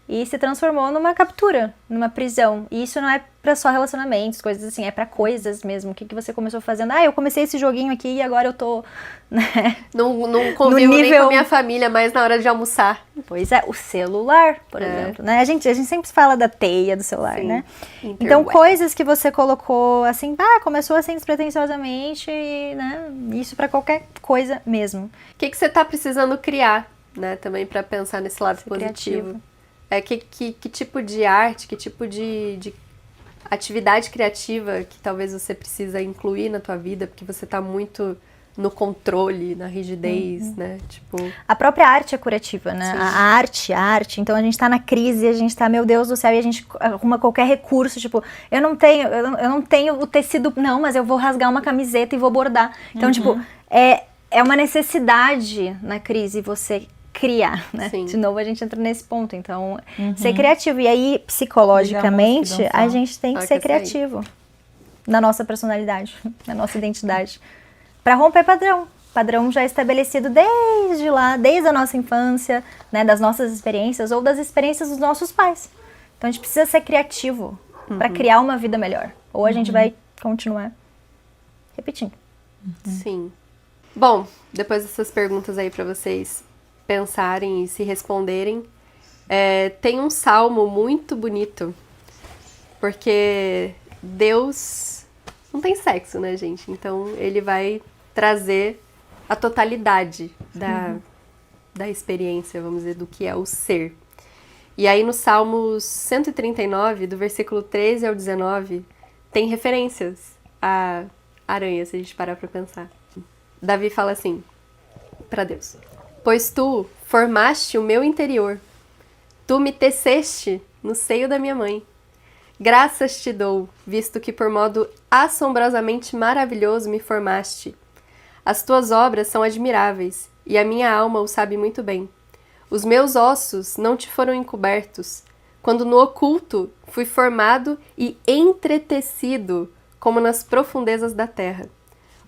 e se transformou numa captura, numa prisão. E isso não é pra só relacionamentos, coisas assim, é pra coisas mesmo. O que você começou fazendo? Eu comecei esse joguinho aqui e agora eu tô, né? Não convivo nem nível- com a minha família mais na hora de almoçar. Pois é, o celular, por exemplo, né? A gente sempre fala da teia do celular, Sim, né? interweb. Então, coisas que você colocou assim, começou assim despretensiosamente, e, né? Isso pra qualquer coisa mesmo. O que você tá precisando criar, né? Também pra pensar nesse lado Ser positivo. criativo. Que tipo de arte, que tipo de atividade criativa que talvez você precisa incluir na tua vida, porque você tá muito no controle, na rigidez, né? Tipo, A própria arte é curativa, né? Sim. A arte. Então a gente tá na crise, a gente tá, meu Deus do céu, e a gente arruma qualquer recurso, tipo, eu não tenho o tecido, não, mas eu vou rasgar uma camiseta e vou bordar. Então, tipo, é uma necessidade na crise você criar, né? Sim. De novo a gente entra nesse ponto. Então, ser criativo. E aí, psicologicamente, Ligar a música e a dançar. gente tem que Ah, ser que essa aí. criativo. Na nossa personalidade, na nossa identidade. Para romper padrão. Padrão já estabelecido desde lá, desde a nossa infância, né, das nossas experiências ou das experiências dos nossos pais. Então a gente precisa ser criativo para criar uma vida melhor. Ou a gente vai continuar repetindo. sim. Bom, depois dessas perguntas aí pra vocês pensarem e se responderem, tem um salmo muito bonito, porque Deus não tem sexo, né, gente? Então ele vai trazer a totalidade da experiência, vamos dizer, do que é o ser. E aí no Salmo 139, do versículo 13 ao 19, tem referências à aranha, se a gente parar pra pensar. Davi fala assim pra Deus: pois tu formaste o meu interior, tu me teceste no seio da minha mãe. Graças te dou, visto que por modo assombrosamente maravilhoso me formaste. As tuas obras são admiráveis, e a minha alma o sabe muito bem. Os meus ossos não te foram encobertos, quando no oculto fui formado e entretecido, como nas profundezas da terra.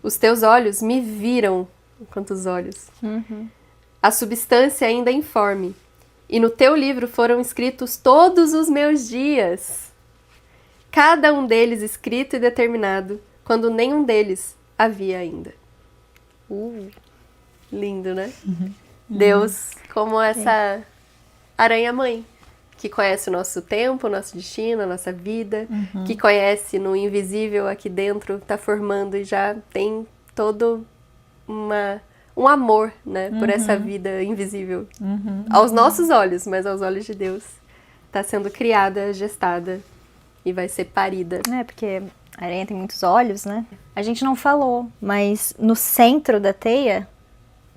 Os teus olhos me viram, quantos olhos, a substância ainda informe, e no teu livro foram escritos todos os meus dias, cada um deles escrito e determinado, quando nenhum deles havia ainda. Lindo, né? Deus, como essa aranha-mãe, que conhece o nosso tempo, o nosso destino, a nossa vida, que conhece no invisível aqui dentro, tá formando e já tem todo um amor, né, por essa vida invisível. Aos nossos olhos, mas aos olhos de Deus. Tá sendo criada, gestada e vai ser parida. Porque a aranha tem muitos olhos, né? A gente não falou, mas no centro da teia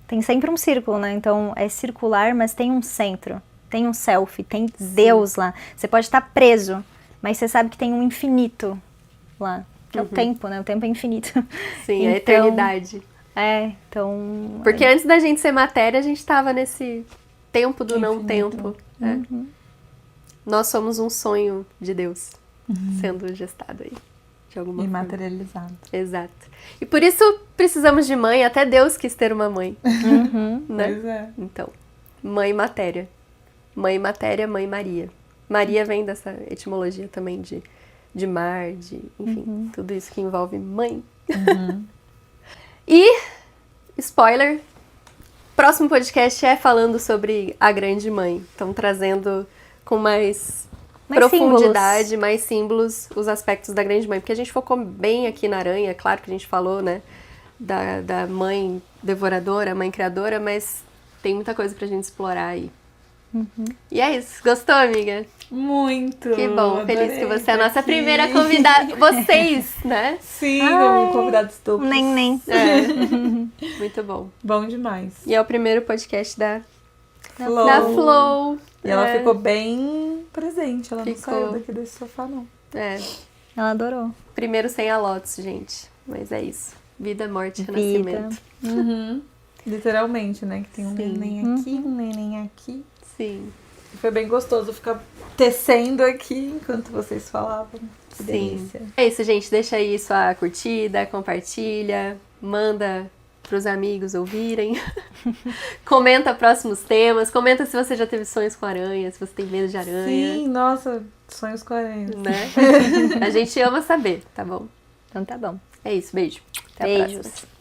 tem sempre um círculo, né? Então é circular, mas tem um centro, tem um self, tem Deus lá. Você pode estar preso, mas você sabe que tem um infinito lá, que é o tempo, né? O tempo é infinito. Sim, a Então, eternidade. Então... Porque antes da gente ser matéria, a gente tava nesse tempo do não tempo. Nós somos um sonho de Deus sendo gestado aí, de alguma E forma. materializado. Exato. E por isso precisamos de mãe, até Deus quis ter uma mãe. Né? Pois é. Então, mãe matéria. Mãe matéria, mãe Maria. Maria vem dessa etimologia também de mar, enfim, tudo isso que envolve mãe. E, spoiler, próximo podcast é falando sobre a grande mãe. Então, trazendo com mais profundidade, símbolos. mais símbolos, os aspectos da grande mãe. Porque a gente focou bem aqui na aranha, claro que a gente falou, né, da mãe devoradora, mãe criadora, mas tem muita coisa pra gente explorar aí. E é isso. Gostou, amiga? Muito! Que bom. Feliz adorei que você é a estar nossa aqui. primeira convidada. Vocês, né? Sim, como convidado estúpido. Nem. Muito bom. Bom demais. E é o primeiro podcast da Flow. Flow. E ela ficou bem presente, ela Ficou. não saiu daqui desse sofá, não. Ela adorou. Primeiro sem a Lotus, gente. Mas é isso. Vida, morte, Vida. renascimento. Literalmente, né? Que tem um Sim. neném aqui, um neném aqui. Sim. Foi bem gostoso ficar tecendo aqui enquanto vocês falavam. Que Sim. delícia. É isso, gente. Deixa aí sua curtida, compartilha, manda pros amigos ouvirem. Comenta próximos temas. Comenta se você já teve sonhos com aranha, se você tem medo de aranha. Sim, nossa, sonhos com aranhas. Né? A gente ama saber, tá bom? Então tá bom. É isso, beijo. Até a próxima. Beijos.